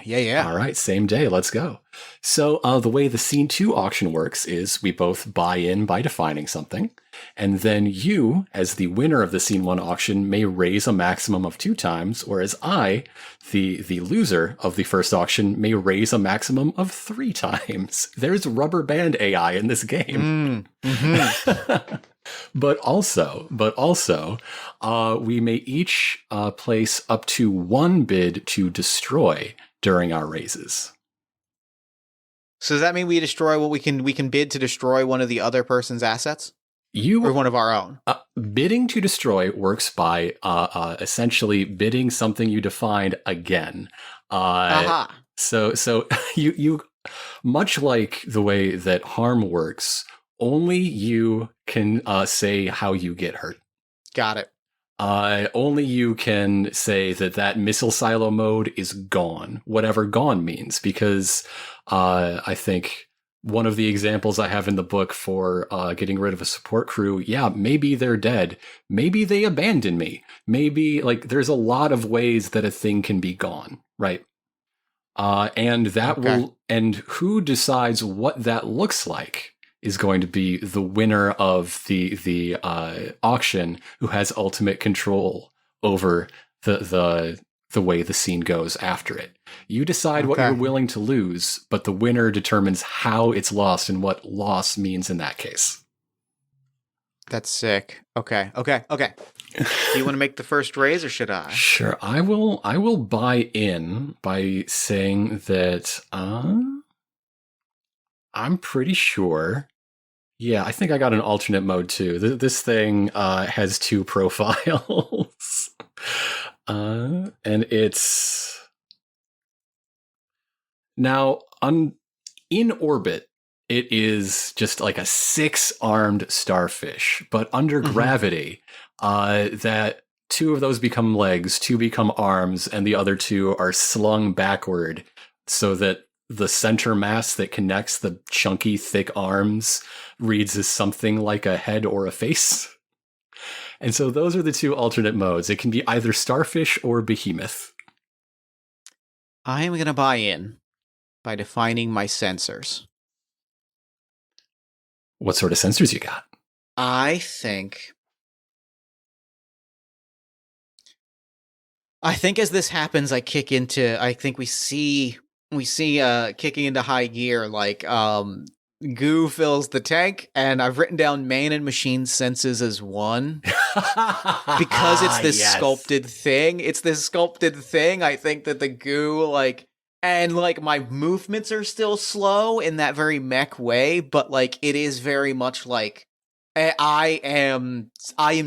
All right, same day. Let's go. So the way the Scene 2 auction works is we both buy in by defining something, and then you, as the winner of the Scene 1 auction, may raise a maximum of 2 times, whereas I, the loser of the first auction, may raise a maximum of 3 times. There's rubber band AI in this game. Mm-hmm. But also, we may each place up to 1 bid to destroy during our raises. So does that mean we destroy what we can bid to destroy one of the other person's assets? Or one of our own? Bidding to destroy works by essentially bidding something you defined again. So you much like the way that harm works, only you can say how you get hurt. Got it. Only you can say that missile silo mode is gone, whatever gone means, because I think one of the examples I have in the book for getting rid of a support crew, maybe they're dead. Maybe they abandoned me. Maybe, like, there's a lot of ways that a thing can be gone, right? And who decides what that looks like is going to be the winner of the auction, who has ultimate control over the way the scene goes after it. You decide what you're willing to lose, but the winner determines how it's lost and what loss means in that case. That's sick. Okay. Do you want to make the first raise, or should I? Sure, I will buy in by saying that I'm pretty sure. Yeah, I think I got an alternate mode too. This thing has 2 profiles. And it's now in orbit. It is just like a 6-armed starfish, but under gravity, that 2 of those become legs, 2 become arms, and the other 2 are slung backward so that the center mass that connects the chunky, thick arms reads as something like a head or a face. And so those are the 2 alternate modes. It can be either starfish or behemoth. I am going to buy in by defining my sensors. What sort of sensors you got? I think as this happens, I think we see kicking into high gear, like goo fills the tank, and I've written down man and machine senses as 1 because it's this sculpted thing. I think that the goo, and my movements are still slow in that very mech way, but it is very much like I am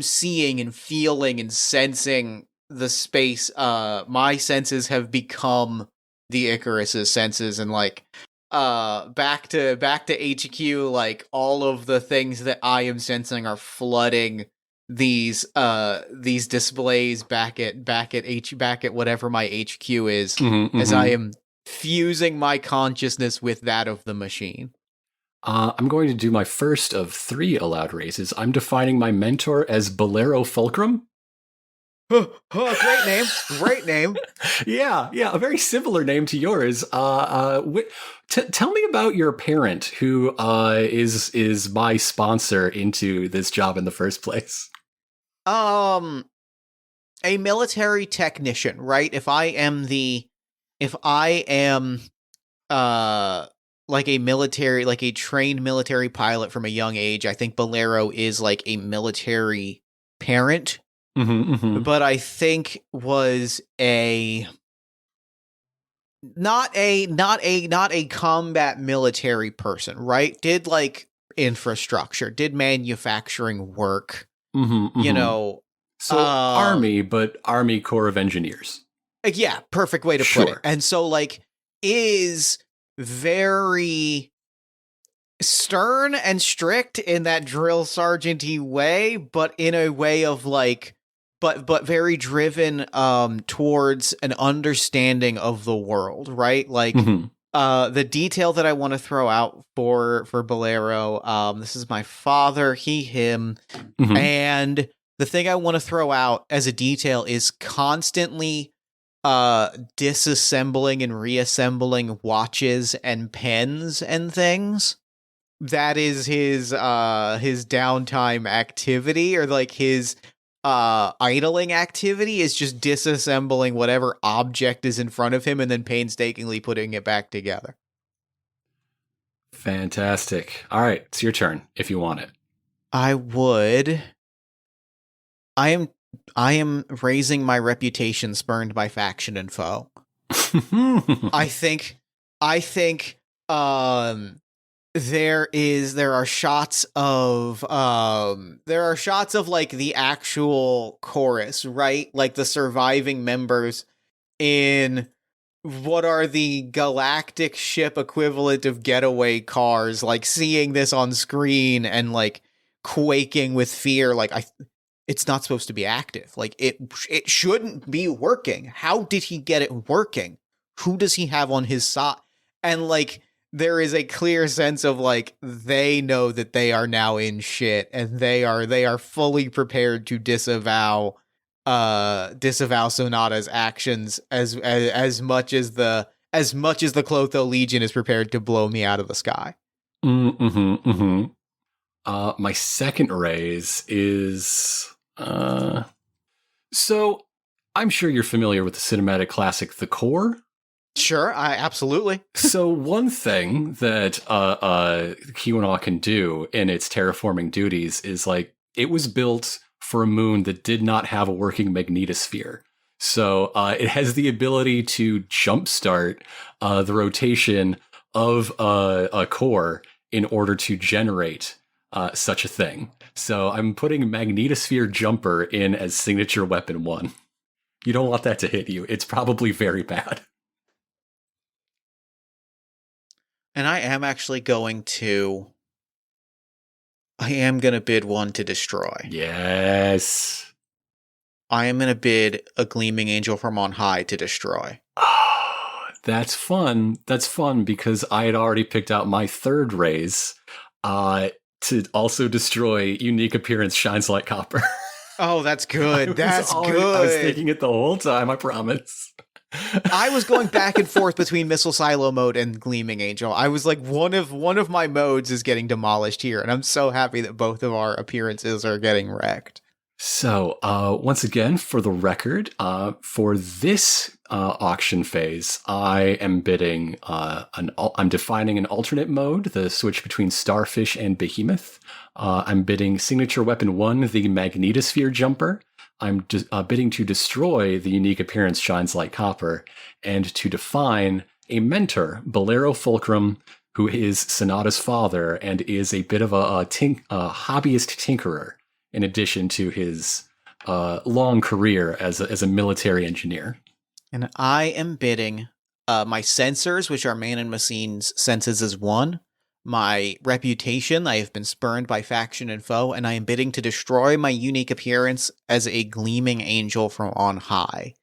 seeing and feeling and sensing the space. My senses have become the Icarus's senses, and back to HQ, all of the things that I am sensing are flooding these displays back at whatever my HQ is, as I am fusing my consciousness with that of the machine. I'm going to do my first of 3 allowed raises. I'm defining my mentor as Bolero Fulcrum. Great name. Yeah, a very similar name to yours. Tell me about your parent, who is my sponsor into this job in the first place. A military technician, right? If I am like a military, like a trained military pilot from a young age. I think Bolero is like a military parent, but I think was not a combat military person, right? Did like infrastructure, did manufacturing work, you know. So Army, but Army Corps of Engineers. Yeah, perfect way to put it. And so like is very stern and strict in that drill sergeant-y way, but in a way of like but very driven towards an understanding of the world, right? Like the detail that I want to throw out for Bolero, this is my father, he, him, and the thing I want to throw out as a detail is constantly disassembling and reassembling watches and pens and things. That is his downtime activity, or like his idling activity is just disassembling whatever object is in front of him and then painstakingly putting it back together. Fantastic. All right, it's your turn if you want it. I am raising my reputation spurned by faction and foe. I think there are shots of like the actual chorus, right? Like the surviving members in what are the galactic ship equivalent of getaway cars, like seeing this on screen and like quaking with fear. Like it's not supposed to be active. Like it shouldn't be working. How did he get it working? Who does he have on his side? And like there is a clear sense of like they know that they are now in shit, and they are fully prepared to disavow Sonata's actions as much as the Clotho Legion is prepared to blow me out of the sky. My second raise is so I'm sure you're familiar with the cinematic classic The Core. Sure, absolutely. So one thing that Keweenaw can do in its terraforming duties is like it was built for a moon that did not have a working magnetosphere. So it has the ability to jumpstart the rotation of a core in order to generate such a thing. So I'm putting Magnetosphere Jumper in as signature weapon 1. You don't want that to hit you. It's probably very bad. And I am actually going to bid 1 to destroy. Yes. I am going to bid a Gleaming Angel from on high to destroy. Oh, that's fun. That's fun because I had already picked out my third raise to also destroy Unique Appearance Shines Like Copper. Oh, that's good. That's good. I was thinking it the whole time, I promise. I was going back and forth between Missile Silo mode and Gleaming Angel. I was like, one of my modes is getting demolished here, and I'm so happy that both of our appearances are getting wrecked. So, once again, for the record, for this auction phase, I am bidding I'm defining an alternate mode, the switch between Starfish and Behemoth. I'm bidding signature weapon 1, the Magnetosphere Jumper. I'm bidding to destroy the Unique Appearance Shines Like Copper, and to define a mentor, Bolero Fulcrum, who is Sonata's father and is a bit of a hobbyist tinkerer, in addition to his long career as a military engineer. And I am bidding my sensors, which are Man and Machine's senses as 1. My reputation, I have been spurned by faction and foe, and I am bidding to destroy my unique appearance as a Gleaming Angel from on high.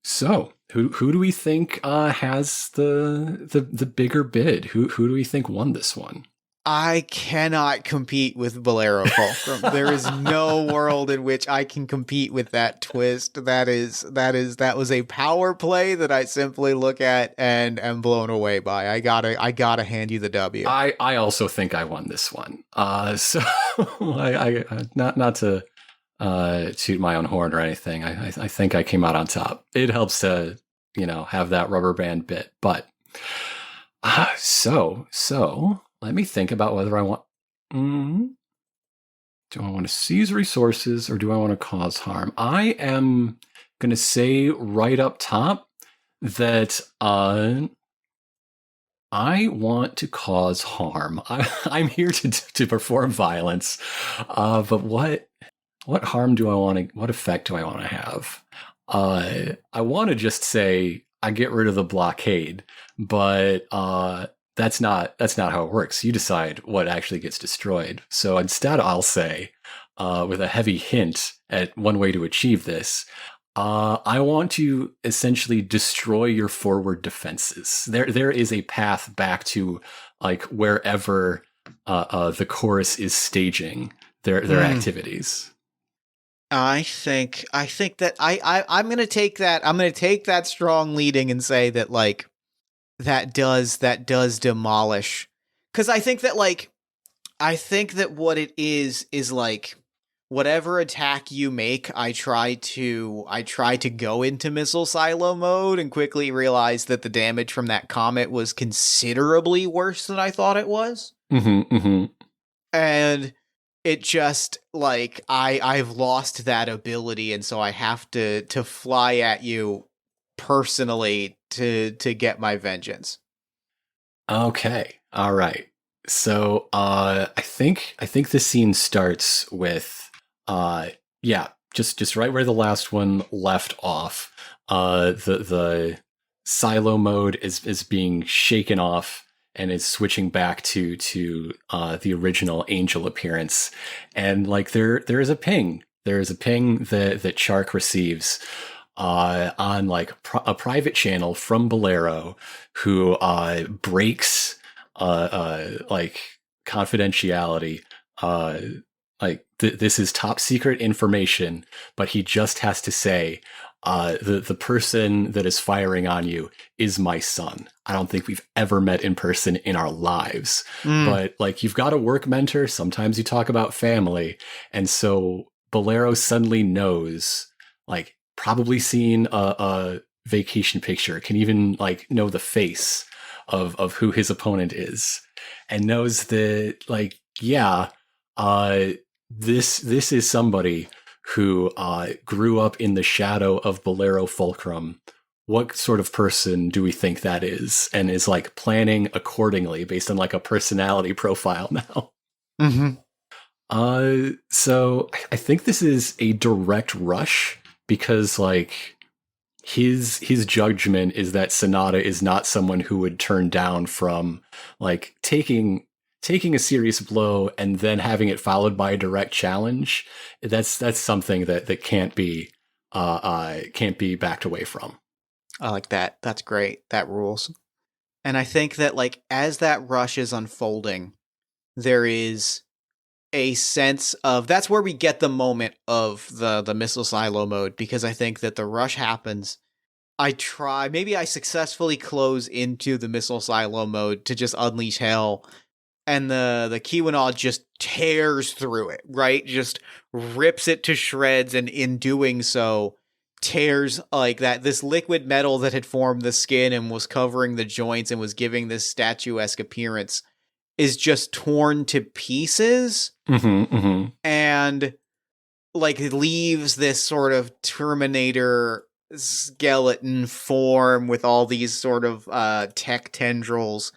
So, who do we think has the bigger bid? Who do we think won this one? I cannot compete with Bolero Fulcrum. There is no world in which I can compete with that twist. That was a power play that I simply look at and am blown away by. I gotta hand you the W. I also think I won this one. So I not to toot my own horn or anything. I think I came out on top. It helps to have that rubber band bit, but So let me think about whether I want. Mm, do I want to seize resources or do I want to cause harm? I am going to say right up top that I want to cause harm. I'm here to perform violence, but what harm do I want to? What effect do I want to have? I want to just say I get rid of the blockade, but that's not how it works. You decide what actually gets destroyed. So instead, I'll say, with a heavy hint at one way to achieve this. I want to essentially destroy your forward defenses. There is a path back to like wherever the chorus is staging their activities. I think that I'm gonna take that. I'm gonna take that strong leading and say that like that does demolish. Because I think that what it is like whatever attack you make, I try to go into missile silo mode and quickly realize that the damage from that comet was considerably worse than I thought it was. Mm-hmm, mm-hmm. And it just like I've lost that ability, and so I have to fly at you personally to get my vengeance. Okay, all right. So I think this scene starts with yeah, just right where the last one left off. The silo mode is being shaken off and is switching back to the original Angel appearance, and like there is a ping. There is a ping that Chark receives on like a private channel from Bolero, who breaks like confidentiality. This is top secret information, but he just has to say, the person that is firing on you is my son. I don't think we've ever met in person in our lives, but like you've got a work mentor. Sometimes you talk about family, and so Bolero suddenly knows, like probably seen a vacation picture, can even like know the face of who his opponent is, and knows that like yeah, uh, this is somebody who grew up in the shadow of Bolero Fulcrum. What sort of person do we think that is? And is like planning accordingly based on like a personality profile now. Mm-hmm. So I think this is a direct rush because like his judgment is that Sonata is not someone who would turn down from like taking a serious blow and then having it followed by a direct challenge. That's something that can't be backed away from. I like that. That's great. That rules. And I think that like as that rush is unfolding, there is a sense of that's where we get the moment of the missile silo mode, because I think that the rush happens. Maybe I successfully close into the missile silo mode to just unleash hell, and the Kiwanaw just tears through it, right? Just rips it to shreds, and in doing so, tears like that. This liquid metal that had formed the skin and was covering the joints and was giving this statuesque appearance is just torn to pieces, Mm-hmm, mm-hmm. and like it leaves this sort of Terminator skeleton form with all these sort of tech tendrils,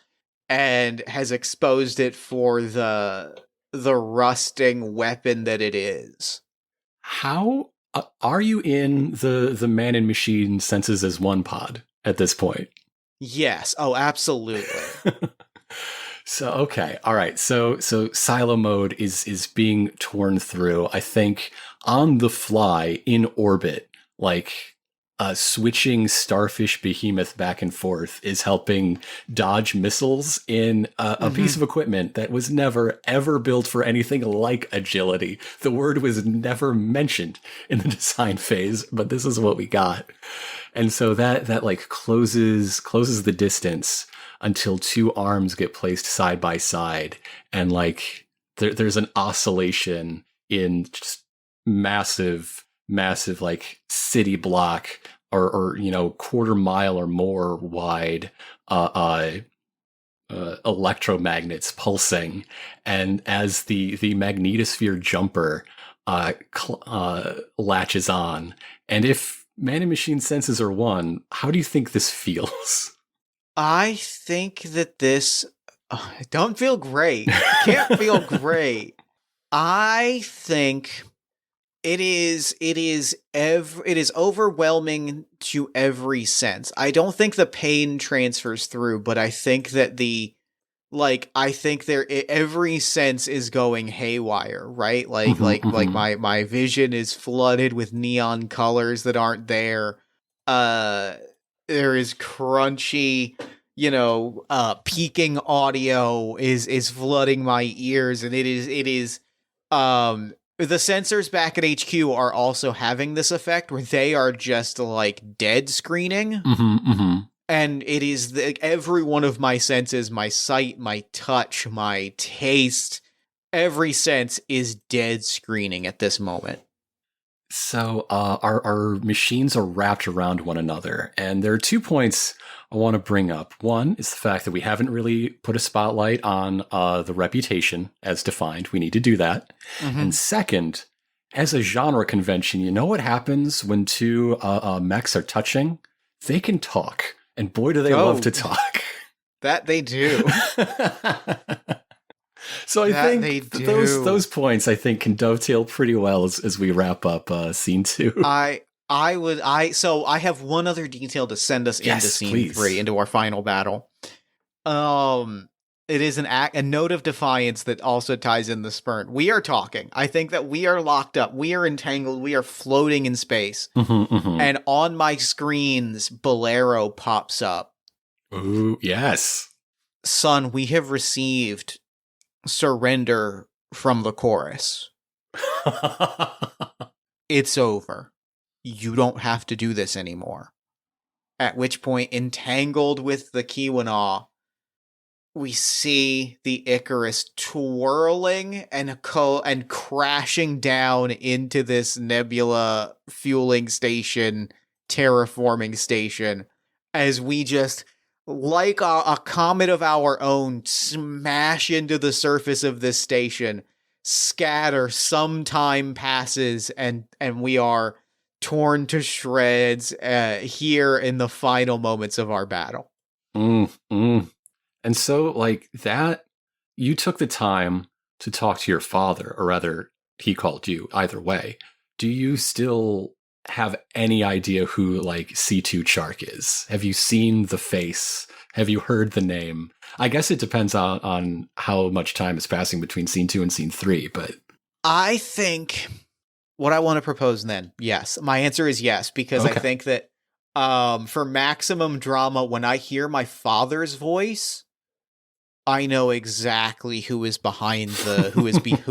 and has exposed it for the rusting weapon that it is. How are you in the man and machine senses as one pod at this point? Yes. Oh, absolutely. So okay, all right. So silo mode is being torn through. I think on the fly in orbit, like switching starfish behemoth back and forth is helping dodge missiles in a piece of equipment that was never ever built for anything like agility. The word was never mentioned in the design phase, but this is what we got. And so that like closes the distance until two arms get placed side by side, and like there's an oscillation in just massive like city block or quarter mile or more wide electromagnets pulsing, and as the magnetosphere jumper latches on, and if man and machine senses are one, how do you think this feels? I think that this don't feel great. Can't feel great. I think it is overwhelming to every sense. I don't think the pain transfers through, but I think that every sense is going haywire, right? My vision is flooded with neon colors that aren't there. There is crunchy, peaking audio is flooding my ears, and the sensors back at HQ are also having this effect where they are just like dead screening. And it is every one of my senses, my sight, my touch, my taste, every sense is dead screening at this moment. So our machines are wrapped around one another, and there are 2 points I want to bring up. One is the fact that we haven't really put a spotlight on the reputation as defined. We need to do that. And second, as a genre convention, you know what happens when 2 mechs are touching? They can talk, and boy, do they love to talk. That they do. So I think those points I think can dovetail pretty well as we wrap up scene 2. So I have one other detail to send us into scene 3, into our final battle. It is a note of defiance that also ties in the spurn. We are talking. I think that we are locked up. We are entangled. We are floating in space. And on my screens, Bolero pops up. Ooh, yes. Son, we have received surrender from the chorus. It's over. You don't have to do this anymore. At which point, entangled with the Kiwanaw, we see the Icarus twirling and crashing down into this nebula fueling station, terraforming station, as we just, like a comet of our own, smash into the surface of this station, scatter, some time passes, and we are torn to shreds here in the final moments of our battle. And so, like that, you took the time to talk to your father, or rather, he called you, either way. Do you still have any idea who, like, C2 Chark is? Have you seen the face? Have you heard the name? I guess it depends on how much time is passing between scene 2 and scene 3, but... I think what I want to propose then, yes. My answer is yes, because I think that for maximum drama, when I hear my father's voice, I know exactly who is behind who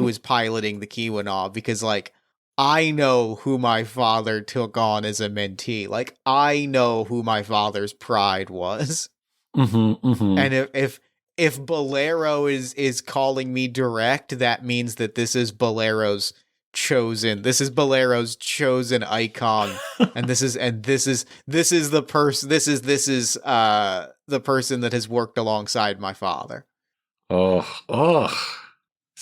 is piloting the Kiwanaw, because like I know who my father took on as a mentee. Like I know who my father's pride was. And if Bolero is calling me direct, that means that this is Bolero's chosen icon, and this is the person that has worked alongside my father. So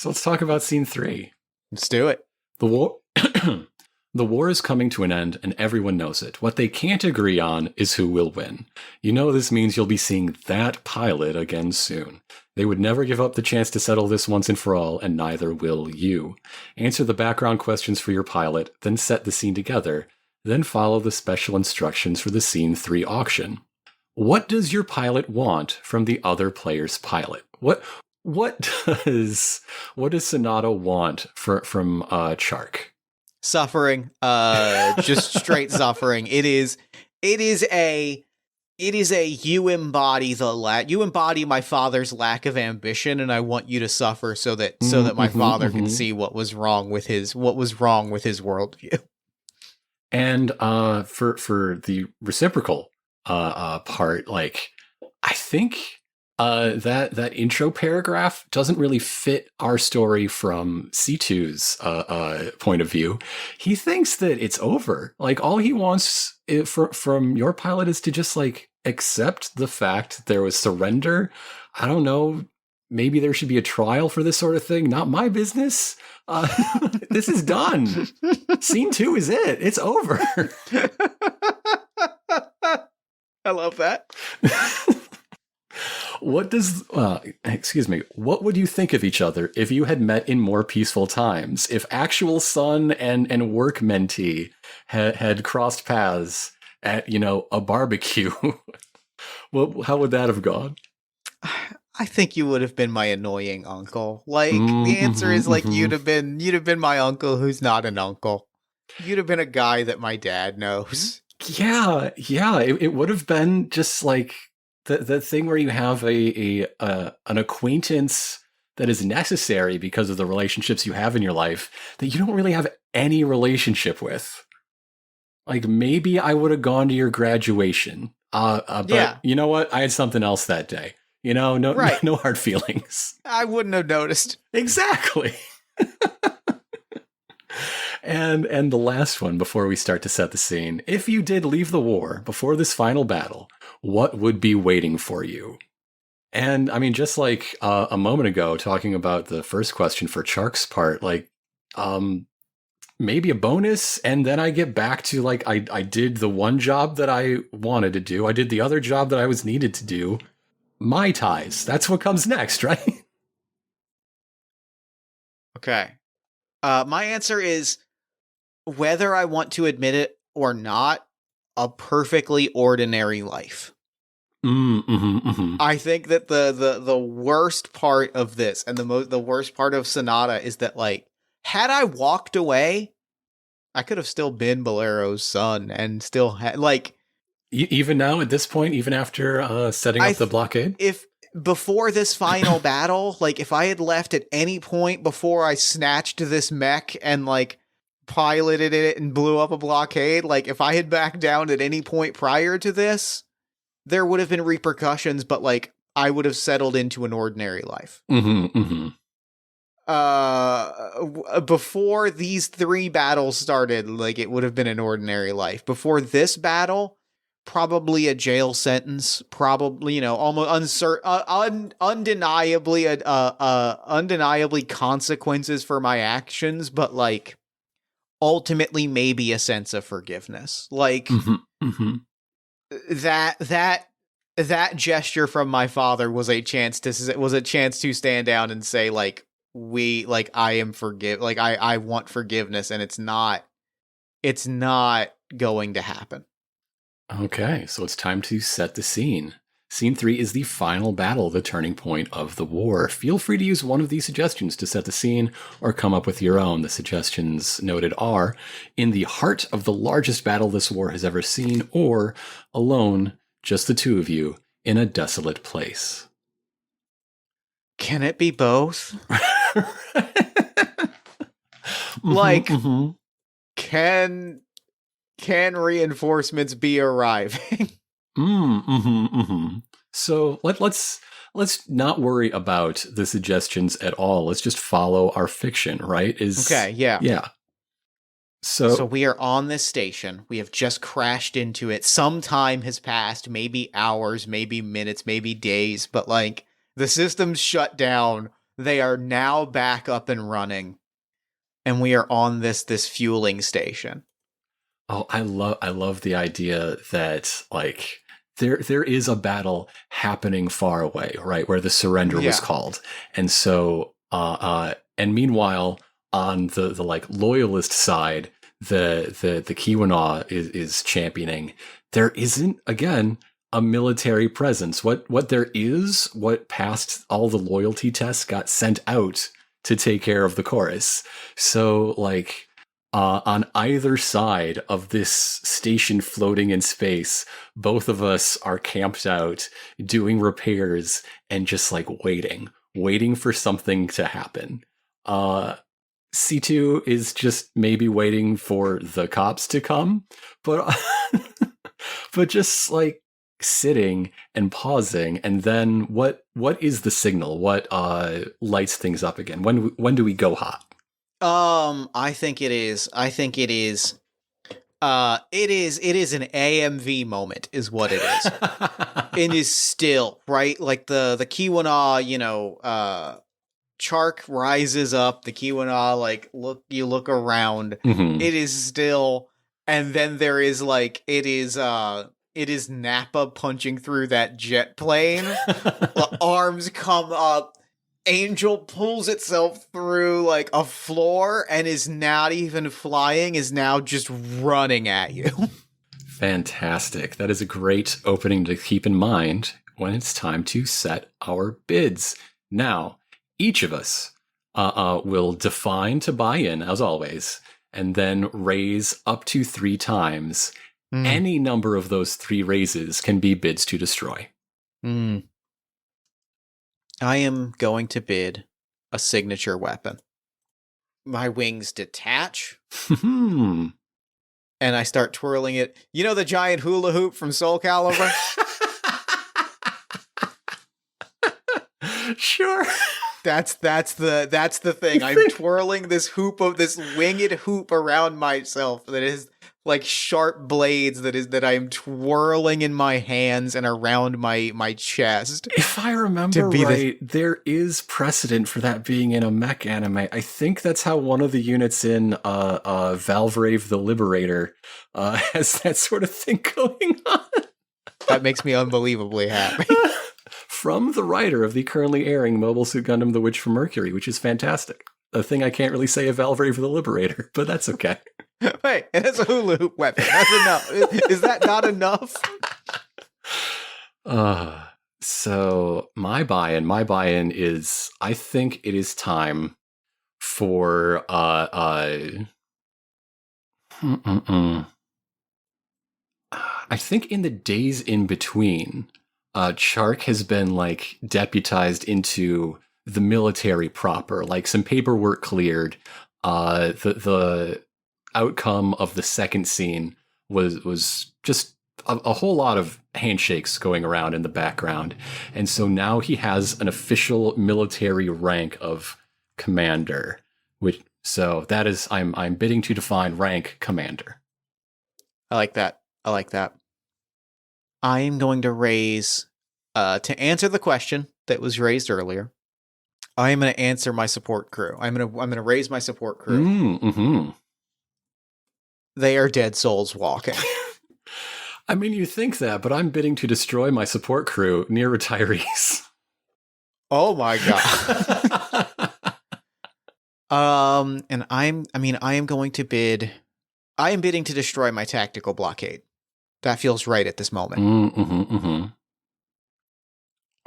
let's talk about scene 3. Let's do it. The war is coming to an end, and everyone knows it. What they can't agree on is who will win. You know this means you'll be seeing that pilot again soon. They would never give up the chance to settle this once and for all, and neither will you. Answer the background questions for your pilot, then set the scene together, then follow the special instructions for the Scene 3 auction. What does your pilot want from the other player's pilot? What does Sonato want from Chark? Suffering, just straight suffering. It is a you embody my father's lack of ambition, and I want you to suffer so that my father can see what was wrong with his worldview. And for the reciprocal part, like I think that intro paragraph doesn't really fit our story from C2's point of view. He thinks that it's over. Like all he wants from your pilot is to just like accept the fact there was surrender. I don't know. Maybe there should be a trial for this sort of thing. Not my business. This is done. Scene 2 is it. It's over. I love that. What would you think of each other if you had met in more peaceful times? If actual son and work mentee had crossed paths at, a barbecue, how would that have gone? I think you would have been my annoying uncle. Like, the answer is like, you'd have been my uncle who's not an uncle. You'd have been a guy that my dad knows. Yeah. It would have been just like the thing where you have an acquaintance that is necessary because of the relationships you have in your life that you don't really have any relationship with. Like, maybe I would have gone to your graduation. But you know what? I had something else that day. No hard feelings. I wouldn't have noticed. Exactly. And the last one before we start to set the scene. If you did leave the war before this final battle, what would be waiting for you? And I mean, just like a moment ago, talking about the first question for Chark's part, like, maybe a bonus, and then I get back to like, I did the one job that I wanted to do. I did the other job that I was needed to do. Mai Tais. That's what comes next, right? Okay. My answer is, whether I want to admit it or not, a perfectly ordinary life. I think that the worst part of this and the worst part of Sonata is that, like, had I walked away, I could have still been Bolero's son and still had, like, even now at this point, even after setting up the blockade? If before this final battle, like, if I had left at any point before I snatched this mech and, like, piloted it and blew up a blockade, like, if I had backed down at any point prior to this, there would have been repercussions, but, like, I would have settled into an ordinary life. Before these 3 battles started, like, it would have been an ordinary life. Before this battle, probably a jail sentence, probably, almost undeniably consequences for my actions, but, like, ultimately maybe a sense of forgiveness. Like, that gesture from my father was a chance to stand down and say, like, I am I want forgiveness, and it's not going to happen. Okay, so it's time to set the scene. Scene 3 is the final battle, the turning point of the war. Feel free to use one of these suggestions to set the scene or come up with your own. The suggestions noted are in the heart of the largest battle this war has ever seen, or alone, just the two of you, in a desolate place. Can it be both? Like, can reinforcements be arriving? So let's not worry about the suggestions at all. Let's just follow our fiction, right? Okay, yeah. Yeah. So we are on this station. We have just crashed into it. Some time has passed, maybe hours, maybe minutes, maybe days, but, like, the system's shut down. They are now back up and running. And we are on this fueling station. Oh, I love the idea that, like, there is a battle happening far away, right, where the surrender was called. And so and meanwhile, on the like loyalist side, the Keweenaw is championing. There isn't, again, a military presence. What there is, what passed all the loyalty tests, got sent out to take care of the chorus. So, like, on either side of this station floating in space, both of us are camped out, doing repairs, and just, like, waiting for something to happen. C2 is just maybe waiting for the cops to come, but just, like, sitting and pausing. And then what is the signal? What lights things up again? When do we go hot? I think it is It is an AMV moment, is what it is. It is still right, like the Kiwana, Chark rises up. The Kiwana, like you look around. Mhm. It is still, and then there is like it is Nappa punching through that jet plane. The arms come up. Angel pulls itself through like a floor and is not even flying, is now just running at you. Fantastic. That is a great opening to keep in mind when it's time to set our bids. Now, each of us will define to buy in, as always, and then raise up to 3 times. Any number of those 3 raises can be bids to destroy. I am going to bid a signature weapon. My wings detach, and I start twirling it. You know the giant hula hoop from Soul Calibur? Sure. That's the thing. I'm twirling this winged hoop around myself that is like sharp blades that I'm twirling in my hands and around my chest. If I remember right, there is precedent for that being in a mech anime. I think that's how one of the units in Valvrave the Liberator has that sort of thing going on. That makes me unbelievably happy. From the writer of the currently airing Mobile Suit Gundam The Witch from Mercury, which is fantastic. A thing I can't really say of Valvrave the Liberator, but that's okay. Wait, it has a hula hoop weapon. That's enough. Is that not enough? So my buy-in is, I think it is time for I think in the days in between, Chark has been like deputized into the military proper, like some paperwork cleared. The outcome of the second scene was just a whole lot of handshakes going around in the background. And so now he has an official military rank of commander, so that is, I'm bidding to define rank commander. I like that. I am going to raise, to answer the question that was raised earlier, I am going to answer my support crew. I'm going to raise my support crew. They are dead souls walking. I mean, you think that, but I'm bidding to destroy my support crew near retirees. Oh my god. And I am bidding to destroy my tactical blockade. That feels right at this moment.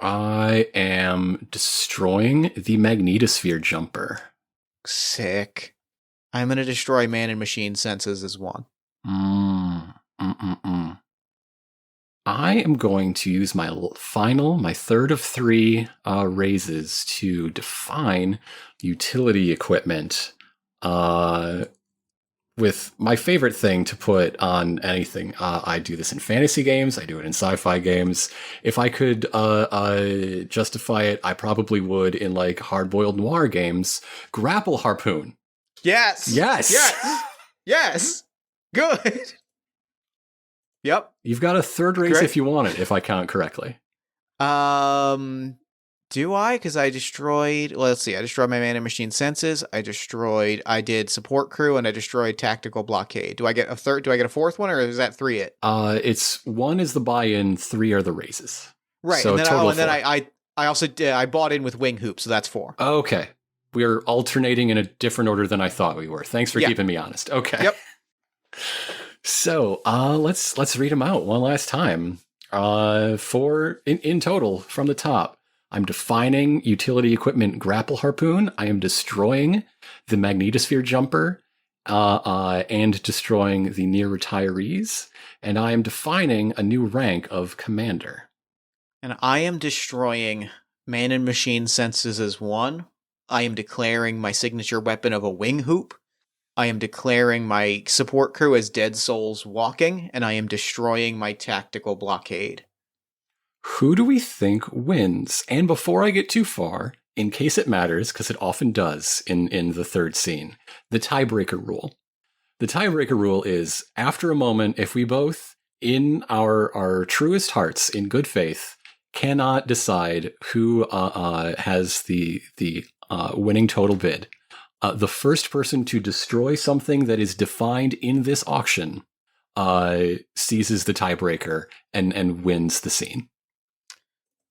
I am destroying the magnetosphere jumper. Sick. I'm going to destroy man and machine senses as one. I am going to use my third of 3 raises to define utility equipment. With my favorite thing to put on anything. I do this in fantasy games. I do it in sci-fi games. If I could justify it, I probably would in like hard-boiled noir games. Grapple harpoon. Yes. Good. Yep. You've got a third raise if you want it, if I count correctly. Do I? Because I destroyed... Well, let's see. I destroyed my man and machine senses. I did support crew, and I destroyed tactical blockade. Do I get a third? Do I get a fourth one, or is that 3 it? It's 1 is the buy-in, 3 are the raises. Right. So I also I bought in with wing hoop, so that's 4. Okay. We're alternating in a different order than I thought we were. Thanks for keeping me honest. Okay. Yep. So let's read them out one last time. In total from the top. I'm defining utility equipment grapple harpoon. I am destroying the magnetosphere jumper and destroying the near retirees. And I am defining a new rank of commander. And I am destroying man and machine senses as 1. I am declaring my signature weapon of a wing hoop. I am declaring my support crew as dead souls walking, and I am destroying my tactical blockade. Who do we think wins? And before I get too far, in case it matters, because it often does in the third scene, the tiebreaker rule. The tiebreaker rule is after a moment, if we both, in our truest hearts, in good faith, cannot decide who has the winning total bid, the first person to destroy something that is defined in this auction seizes the tiebreaker and wins the scene.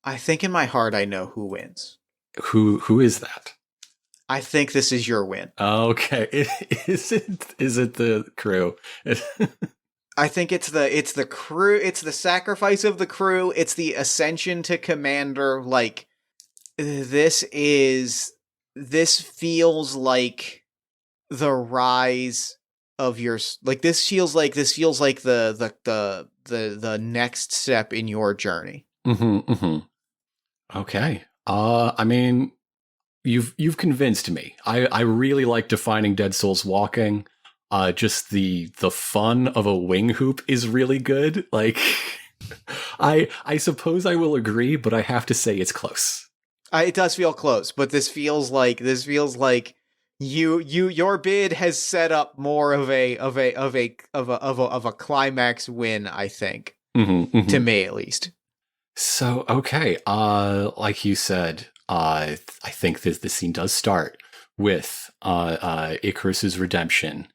I think in my heart I know who wins. Who is that? I think this is your win. Okay, is it the crew? I think it's the crew. It's the sacrifice of the crew. It's the ascension to commander. Like this feels like the rise of your, like this feels like the next step in your journey. Okay. I mean, you've convinced me. I really like defining Dead Souls walking. Just the fun of a wing hoop is really good. Like, I suppose I will agree, but I have to say it's close. It does feel close, but this feels like your bid has set up more of a climax win, I think. To me at least. So okay, like you said, I think that the scene does start with Icarus's redemption,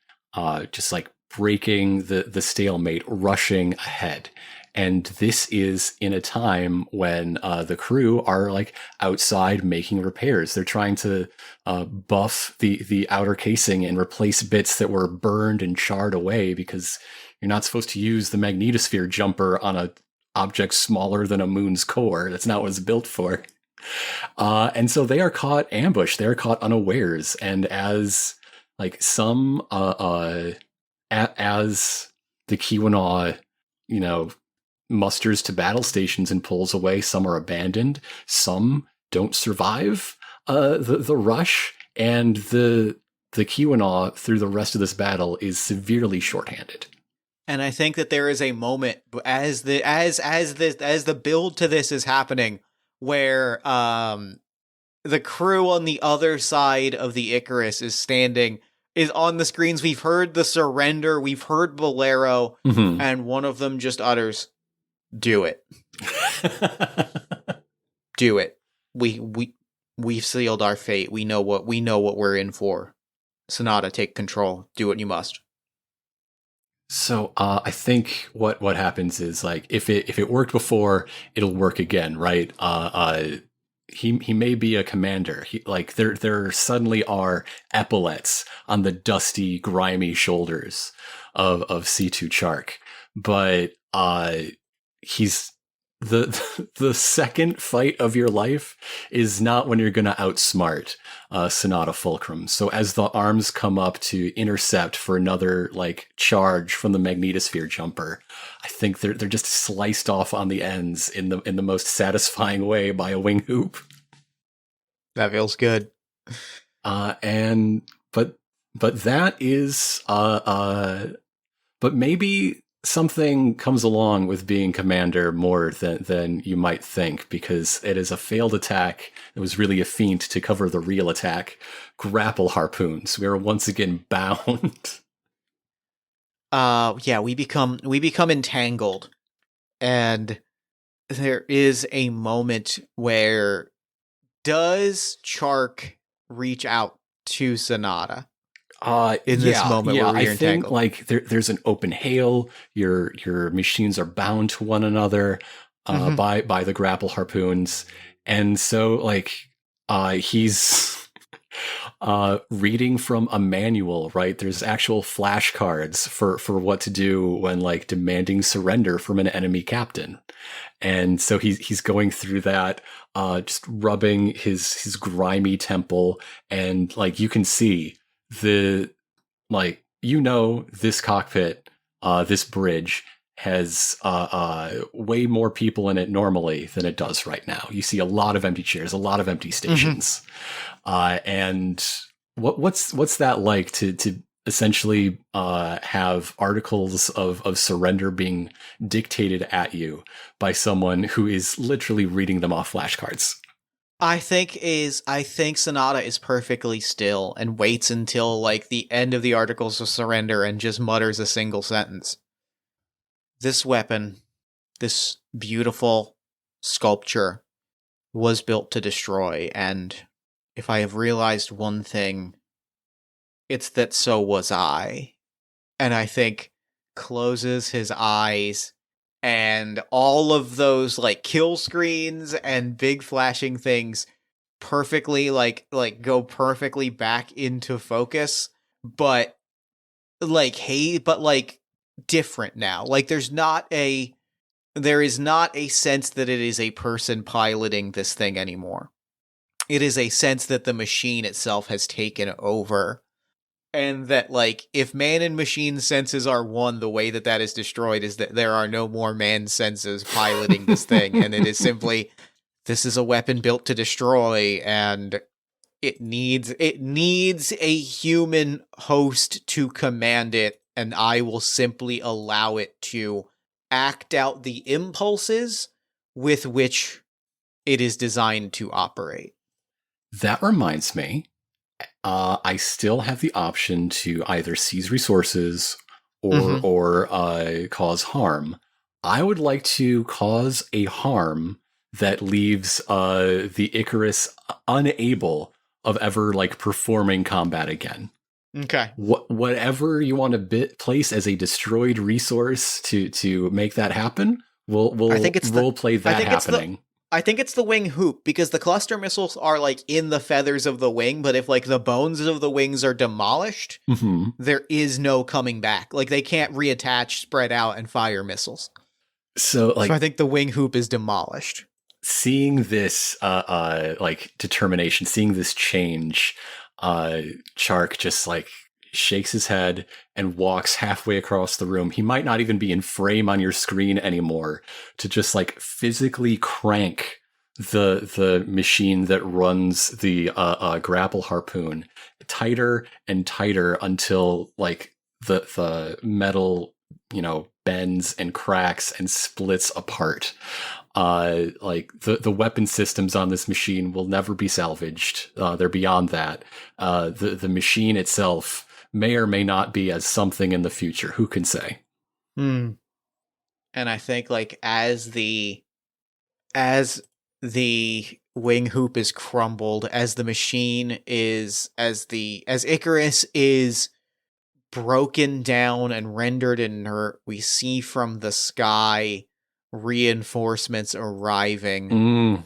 just like breaking the stalemate, rushing ahead. And this is in a time when the crew are like outside making repairs. They're trying to buff the outer casing and replace bits that were burned and charred away, because you're not supposed to use the magnetosphere jumper on a object smaller than a moon's core. That's not what it's built for. And so they are caught ambush. They're caught unawares. And as like some as the Kiwanaw, musters to battle stations and pulls away, some are abandoned, some don't survive the rush, and the Kiwanaw through the rest of this battle is severely shorthanded. And I think that there is a moment as the build to this is happening where the crew on the other side of the Icarus is on the screens. We've heard the surrender, we've heard Bolero, and one of them just utters, "Do it." Do it. We've sealed our fate. We know what we're in for. Sonata, take control. Do what you must. So I think what happens is, like, if it worked before, it'll work again, right? He may be a commander. There suddenly are epaulets on the dusty, grimy shoulders of C2 Chark, but he's the second fight of your life is not when you're going to outsmart Sonata Fulcrum. So as the arms come up to intercept for another like charge from the magnetosphere jumper, I think they're just sliced off on the ends in the most satisfying way by a wing hoop. That feels good. But that is but maybe something comes along with being commander more than you might think, because it is a failed attack. It was really a feint to cover the real attack. Grapple harpoons. We are once again bound. Yeah, we become entangled, and there is a moment where does Chark reach out to Sonata? In this moment, where I think like there's an open hail. Your machines are bound to one another by the grapple harpoons, and so like he's reading from a manual, right? There's actual flashcards for what to do when like demanding surrender from an enemy captain, and so he's going through that, just rubbing his grimy temple, and like you can see this cockpit, this bridge has way more people in it normally than it does right now. You see a lot of empty chairs, a lot of empty stations. And what's that like to essentially have articles of surrender being dictated at you by someone who is literally reading them off flashcards? I think Sonata is perfectly still and waits until like the end of the Articles of Surrender and just mutters a single sentence. This weapon, this beautiful sculpture, was built to destroy, and if I have realized one thing, it's that so was I. And I think closes his eyes, and all of those like kill screens and big flashing things perfectly like go perfectly back into focus, but like hey but like different now. Like there is not a sense that it is a person piloting this thing anymore. It is a sense that the machine itself has taken over, and that like if man and machine senses are one, the way that that is destroyed is that there are no more man senses piloting this thing, and it is simply, this is a weapon built to destroy, and it needs a human host to command it, and I will simply allow it to act out the impulses with which it is designed to operate. That reminds me, I still have the option to either seize resources or cause harm. I would like to cause a harm that leaves the Icarus unable of ever like performing combat again. Okay. Whatever you want to place as a destroyed resource to make that happen, we'll I think it's role play that happening. I think it's the wing hoop, because the cluster missiles are like in the feathers of the wing, but if like the bones of the wings are demolished, there is no coming back. Like they can't reattach, spread out, and fire missiles. So I think the wing hoop is demolished. Seeing this like determination, seeing this change, Chark just like shakes his head and walks halfway across the room. He might not even be in frame on your screen anymore, to just like physically crank the machine that runs the grapple harpoon tighter and tighter until like the metal, bends and cracks and splits apart. Like the weapon systems on this machine will never be salvaged. They're beyond that. The machine itself may or may not be as something in the future. Who can say? And I think like as the wing hoop is crumbled, as the machine is as Icarus is broken down and rendered inert, we see from the sky reinforcements arriving.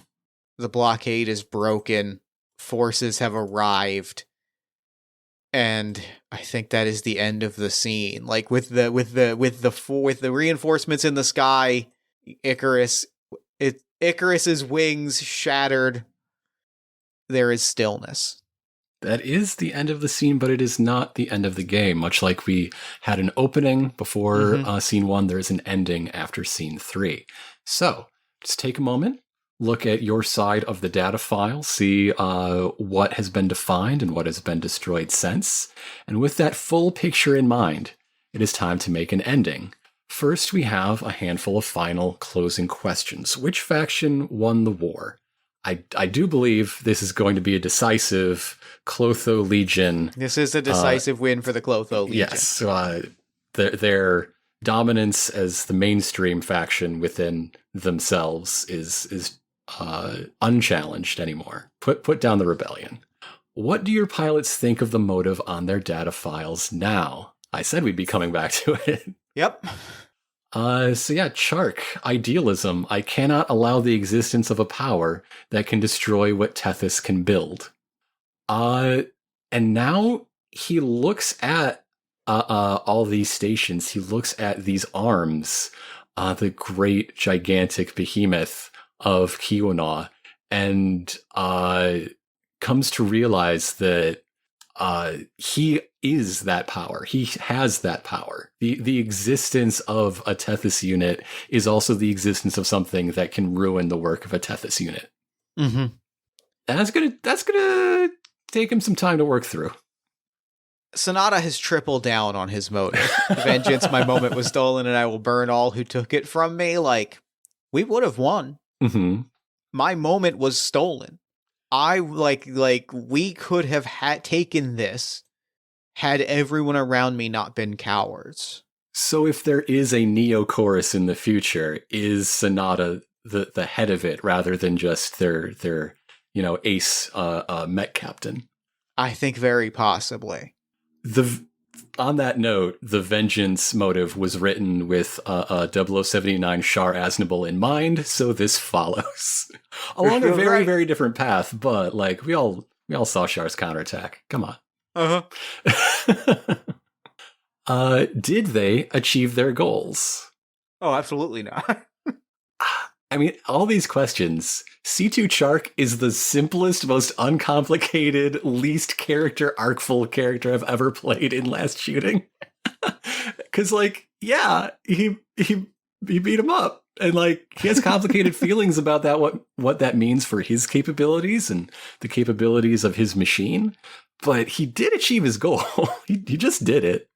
The blockade is broken. Forces have arrived. And I think that is the end of the scene. Like with the reinforcements in the sky, Icarus's wings shattered. There is stillness. That is the end of the scene, but it is not the end of the game. Much like we had an opening before scene 1, there is an ending after scene 3. So just take a moment, look at your side of the data file, see what has been defined and what has been destroyed since. And with that full picture in mind, it is time to make an ending. First, we have a handful of final closing questions. Which faction won the war? I do believe this is going to be a decisive Clotho Legion. This is a decisive win for the Clotho Legion. Yes. Their dominance as the mainstream faction within themselves is unchallenged anymore. Put down the rebellion. What do your pilots think of the motive on their data files now? I said we'd be coming back to it. Yep. So yeah, Chark, idealism. I cannot allow the existence of a power that can destroy what Tethys can build. And now he looks at all these stations. He looks at these arms, the great gigantic behemoth of Kionaw, and comes to realize that he is that power. He has that power. The existence of a Tethys unit is also the existence of something that can ruin the work of a Tethys unit. And that's gonna take him some time to work through. Sonata has tripled down on his motive. Vengeance, my moment was stolen, and I will burn all who took it from me. Like, we would have won. My moment was stolen. we could have taken this had everyone around me not been cowards. So if there is a Neo chorus in the future, is Sonata the head of it rather than just their ace mech captain? I think very possibly. On that note, the vengeance motive was written with 0079 Shar Aznable in mind, so this follows along a very, very different path. But like we all saw Shar's counterattack. Come on. Did they achieve their goals? Oh, absolutely not. I mean, all these questions. C2 Chark is the simplest, most uncomplicated, least character arcful character I've ever played in Last Shooting. Because, like, yeah, he beat him up, and like he has complicated feelings about that. What that means for his capabilities and the capabilities of his machine. But he did achieve his goal. he just did it.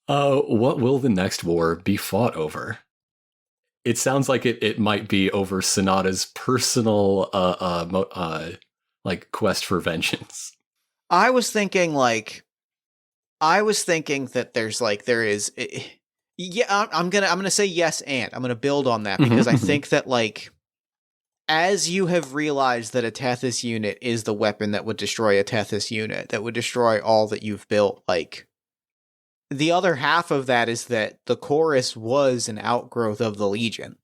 What will the next war be fought over? It sounds like it might be over Sonata's personal like quest for vengeance. I was thinking that there is yeah, I'm gonna say yes, and I'm gonna build on that because I think that like as you have realized that a Tethys unit is the weapon that would destroy a Tethys unit, that would destroy all that you've built, like the other half of that is that the chorus was an outgrowth of the Legion.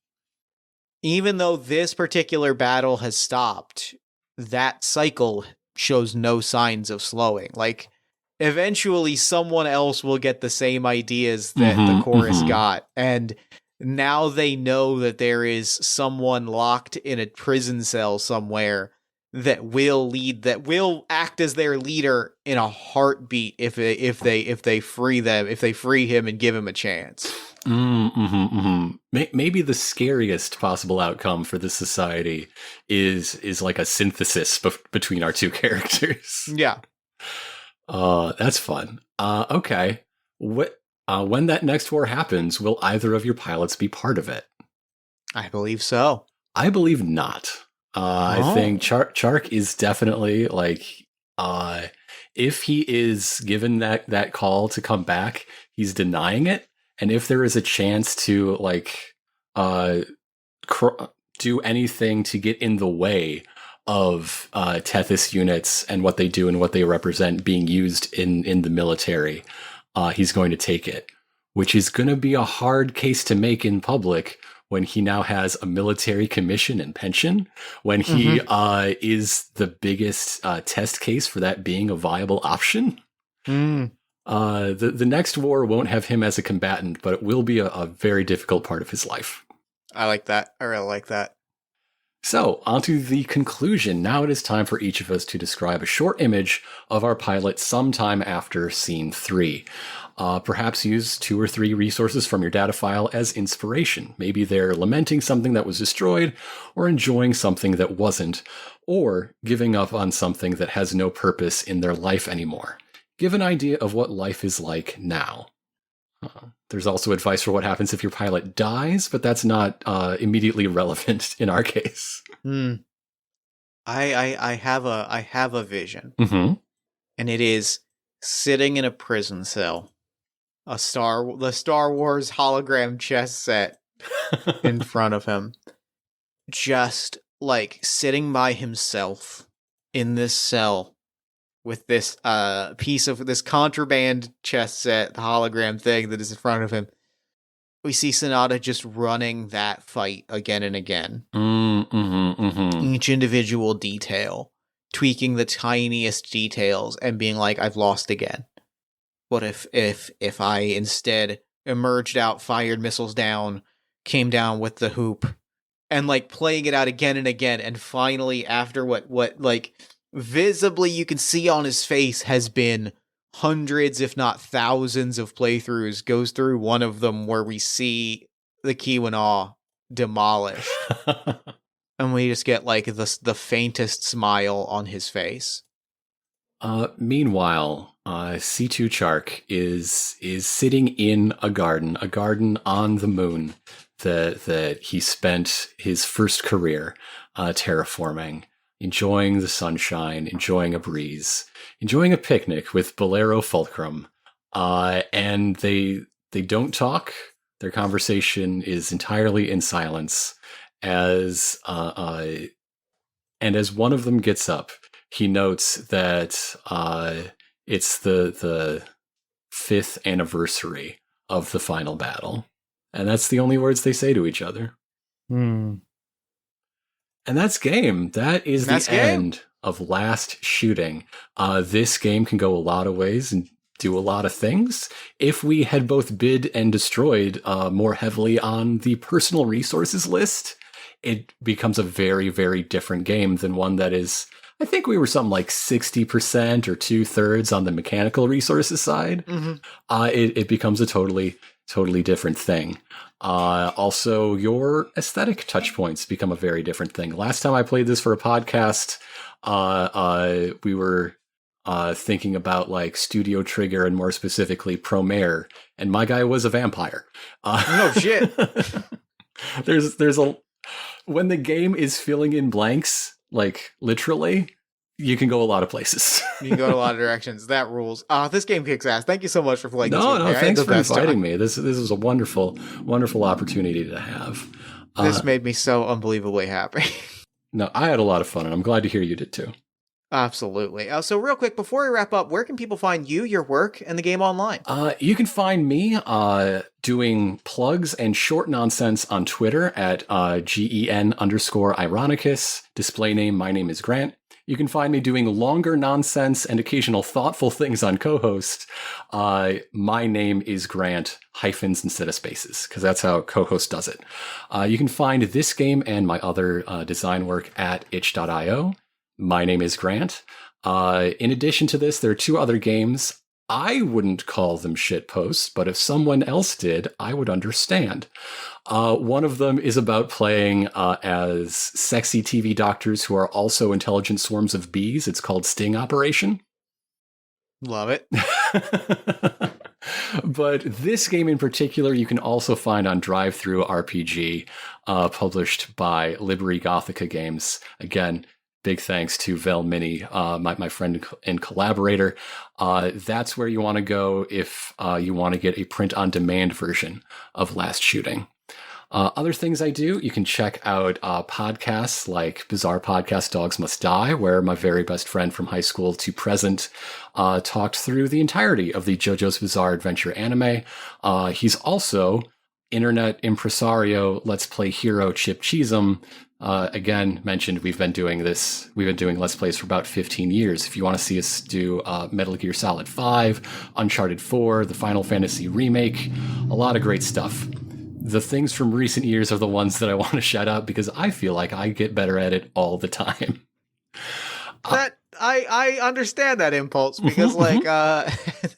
Even though this particular battle has stopped, that cycle shows no signs of slowing. Like, eventually someone else will get the same ideas that the chorus got, and now they know that there is someone locked in a prison cell somewhere that will act as their leader in a heartbeat if they free him and give him a chance. Maybe the scariest possible outcome for this society is like a synthesis between our two characters. Yeah. That's fun. Okay. When that next war happens, will either of your pilots be part of it? I believe so. I believe not. I think Chark is definitely like, if he is given that call to come back, he's denying it. And if there is a chance to like, do anything to get in the way of Tethys units and what they do and what they represent being used in the military, he's going to take it, which is going to be a hard case to make in public when he now has a military commission and pension, when he is the biggest test case for that being a viable option. The next war won't have him as a combatant, but it will be a very difficult part of his life. I like that. I really like that. So, on to the conclusion. Now it is time for each of us to describe a short image of our pilot sometime after scene 3. Perhaps use 2 or 3 resources from your data file as inspiration. Maybe they're lamenting something that was destroyed, or enjoying something that wasn't, or giving up on something that has no purpose in their life anymore. Give an idea of what life is like now. There's also advice for what happens if your pilot dies, but that's not immediately relevant in our case. I have a vision, and it is sitting in a prison cell, the Star Wars hologram chess set in front of him, just like sitting by himself in this cell with this piece of this contraband chess set, the hologram thing that is in front of him. We see Sonata just running that fight again and again. Each individual detail, tweaking the tiniest details and being like, I've lost again. What if I instead emerged out, fired missiles down, came down with the hoop, and like playing it out again and again, and finally after what like visibly you can see on his face has been hundreds, if not thousands of playthroughs, goes through one of them where we see the Keweenaw demolished. And we just get like the faintest smile on his face. Meanwhile, C2 Chark is sitting in a garden on the moon that he spent his first career terraforming. enjoying the sunshine, enjoying a breeze, enjoying a picnic with Bolero Fulcrum. And they don't talk. Their conversation is entirely in silence. As and as one of them gets up, he notes that it's the 5th anniversary of the final battle, and that's the only words they say to each other. Hmm. And that's game. That is the end of Last Shooting. This game can go a lot of ways and do a lot of things. If we had both bid and destroyed more heavily on the personal resources list, it becomes a very, very different game than one that is, I think we were something like 60% or 2/3 on the mechanical resources side. Mm-hmm. It becomes a totally different thing. Also, your aesthetic touch points become a very different thing. Last time I played this for a podcast, we were thinking about like Studio Trigger and more specifically Promare, and my guy was a vampire. No shit. There's a when the game is filling in blanks, like literally, you can go a lot of places. You can go in a lot of directions. That rules. This game kicks ass. Thank you so much for playing this with me. No, thanks for inviting me. This is a wonderful opportunity to have. This made me so unbelievably happy. No, I had a lot of fun, and I'm glad to hear you did too. Absolutely. So real quick, before we wrap up, where can people find you, your work, and the game online? You can find me doing plugs and short nonsense on Twitter at GEN_Ironicus. Display name, my name is Grant. You can find me doing longer nonsense and occasional thoughtful things on co-host. My name is Grant, hyphens instead of spaces, because that's how co-host does it. You can find this game and my other design work at itch.io. My name is Grant. In addition to this, there are 2 other games. I wouldn't call them shitposts, but if someone else did, I would understand. One of them is about playing as sexy TV doctors who are also intelligent swarms of bees. It's called Sting Operation. Love it. But this game in particular, you can also find on Drive-Thru RPG, published by Liberi Gothica Games. Again, big thanks to Vel Mini, my friend and collaborator. That's where you want to go if you want to get a print-on-demand version of Last Shooting. Other things I do, you can check out podcasts like Bizarre Podcast Dogs Must Die, where my very best friend from high school to present talked through the entirety of the JoJo's Bizarre Adventure anime. He's also internet impresario, Let's Play hero Chip Cheesem. Again, mentioned we've been doing Let's Plays for about 15 years. If you want to see us do Metal Gear Solid 5, Uncharted 4, the Final Fantasy remake, a lot of great stuff. The things from recent years are the ones that I want to shout out because I feel like I get better at it all the time. That I understand that impulse because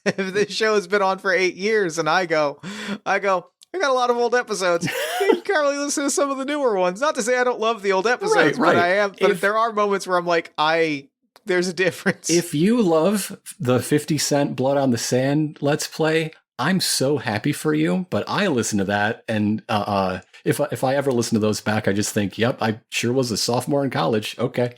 this show has been on for 8 years and I got a lot of old episodes. You can't really listen to some of the newer ones. Not to say I don't love the old episodes, right. but I am. But there are moments where I'm like, there's a difference. If you love the 50 Cent Blood on the Sand Let's Play, I'm so happy for you. But I listen to that, and if I ever listen to those back, I just think, yep, I sure was a sophomore in college. Okay.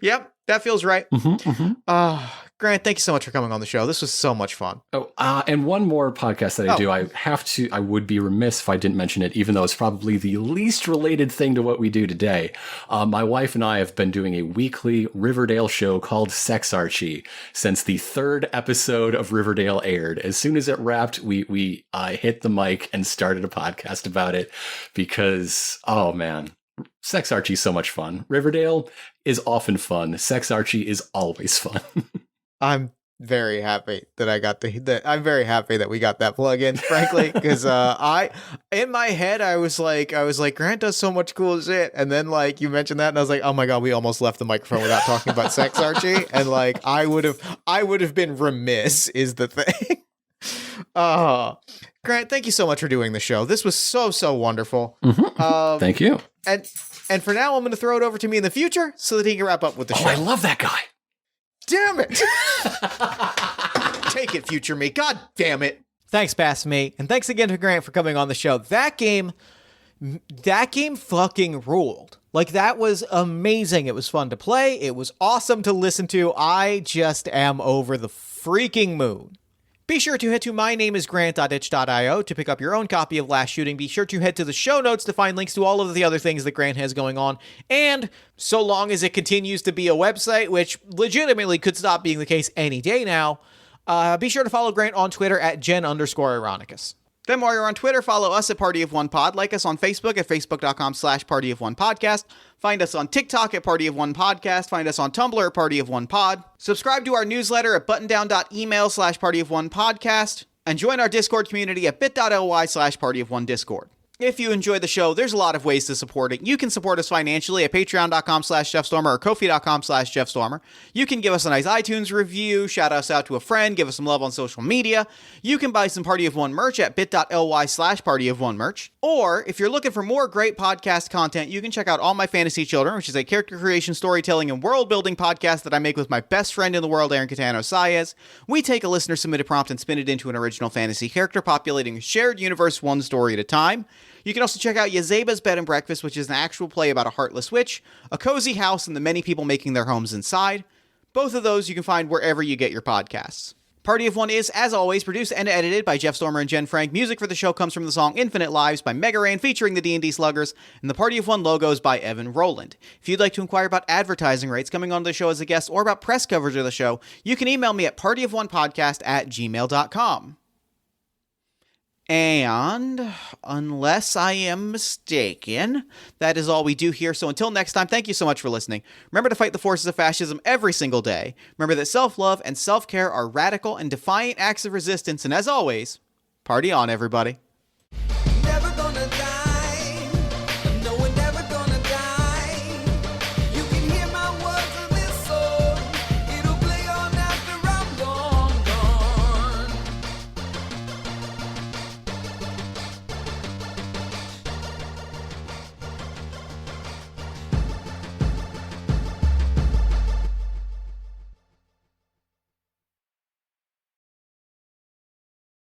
Yep, that feels right. Mm-hmm, mm-hmm. Grant, thank you so much for coming on the show. This was so much fun. Oh, and one more podcast that I do. I would be remiss if I didn't mention it, even though it's probably the least related thing to what we do today. My wife and I have been doing a weekly Riverdale show called Sex Archie since the 3rd episode of Riverdale aired. As soon as it wrapped, we hit the mic and started a podcast about it because, oh man, Sex Archie's so much fun. Riverdale is often fun. Sex Archie is always fun. I'm very happy that I'm very happy that we got that plug in, frankly, because in my head I was like Grant does so much cool shit, and then like you mentioned that, and I was like, oh my god, we almost left the microphone without talking about Sex Archie, and like I would have been remiss, is the thing. Grant, thank you so much for doing the show. This was so wonderful. Mm-hmm. Thank you. And for now, I'm going to throw it over to me in the future so that he can wrap up with the show. I love that guy. Damn it! Take it, future me. God damn it. Thanks, past me. And thanks again to Grant for coming on the show. That game That game fucking ruled. Like, that was amazing. It was fun to play. It was awesome to listen to. I just am over the freaking moon. Be sure to head to mynameisgrant.itch.io to pick up your own copy of Last Shooting. Be sure to head to the show notes to find links to all of the other things that Grant has going on. And so long as it continues to be a website, which legitimately could stop being the case any day now, be sure to follow Grant on Twitter at Jen_Ironicus. Then while you're on Twitter, follow us at Party of One Pod. Like us on Facebook at facebook.com/Party of One Podcast. Find us on TikTok at Party of One Podcast. Find us on Tumblr at Party of One Pod. Subscribe to our newsletter at buttondown.email/Party of One Podcast. And join our Discord community at bit.ly/Party of One Discord. If you enjoy the show, there's a lot of ways to support it. You can support us financially at patreon.com/JeffStormer or Ko-fi.com/JeffStormer. You can give us a nice iTunes review, shout us out to a friend, give us some love on social media. You can buy some Party of One merch at bit.ly/Party of One merch. Or if you're looking for more great podcast content, you can check out All My Fantasy Children, which is a character creation, storytelling, and world building podcast that I make with my best friend in the world, Aaron Catano Saez. We take a listener submitted prompt and spin it into an original fantasy character, populating a shared universe one story at a time. You can also check out Yazeba's Bed and Breakfast, which is an actual play about a heartless witch, a cozy house, and the many people making their homes inside. Both of those you can find wherever you get your podcasts. Party of One is, as always, produced and edited by Jeff Stormer and Jen Frank. Music for the show comes from the song Infinite Lives by Mega Ran featuring the D&D Sluggers, and the Party of One logo is by Evan Rowland. If you'd like to inquire about advertising rates, coming on the show as a guest, or about press coverage of the show, you can email me at partyofonepodcast@gmail.com. And unless I am mistaken, that is all we do here. So until next time, thank you so much for listening. Remember to fight the forces of fascism every single day. Remember that self-love and self-care are radical and defiant acts of resistance. And as always, party on, everybody.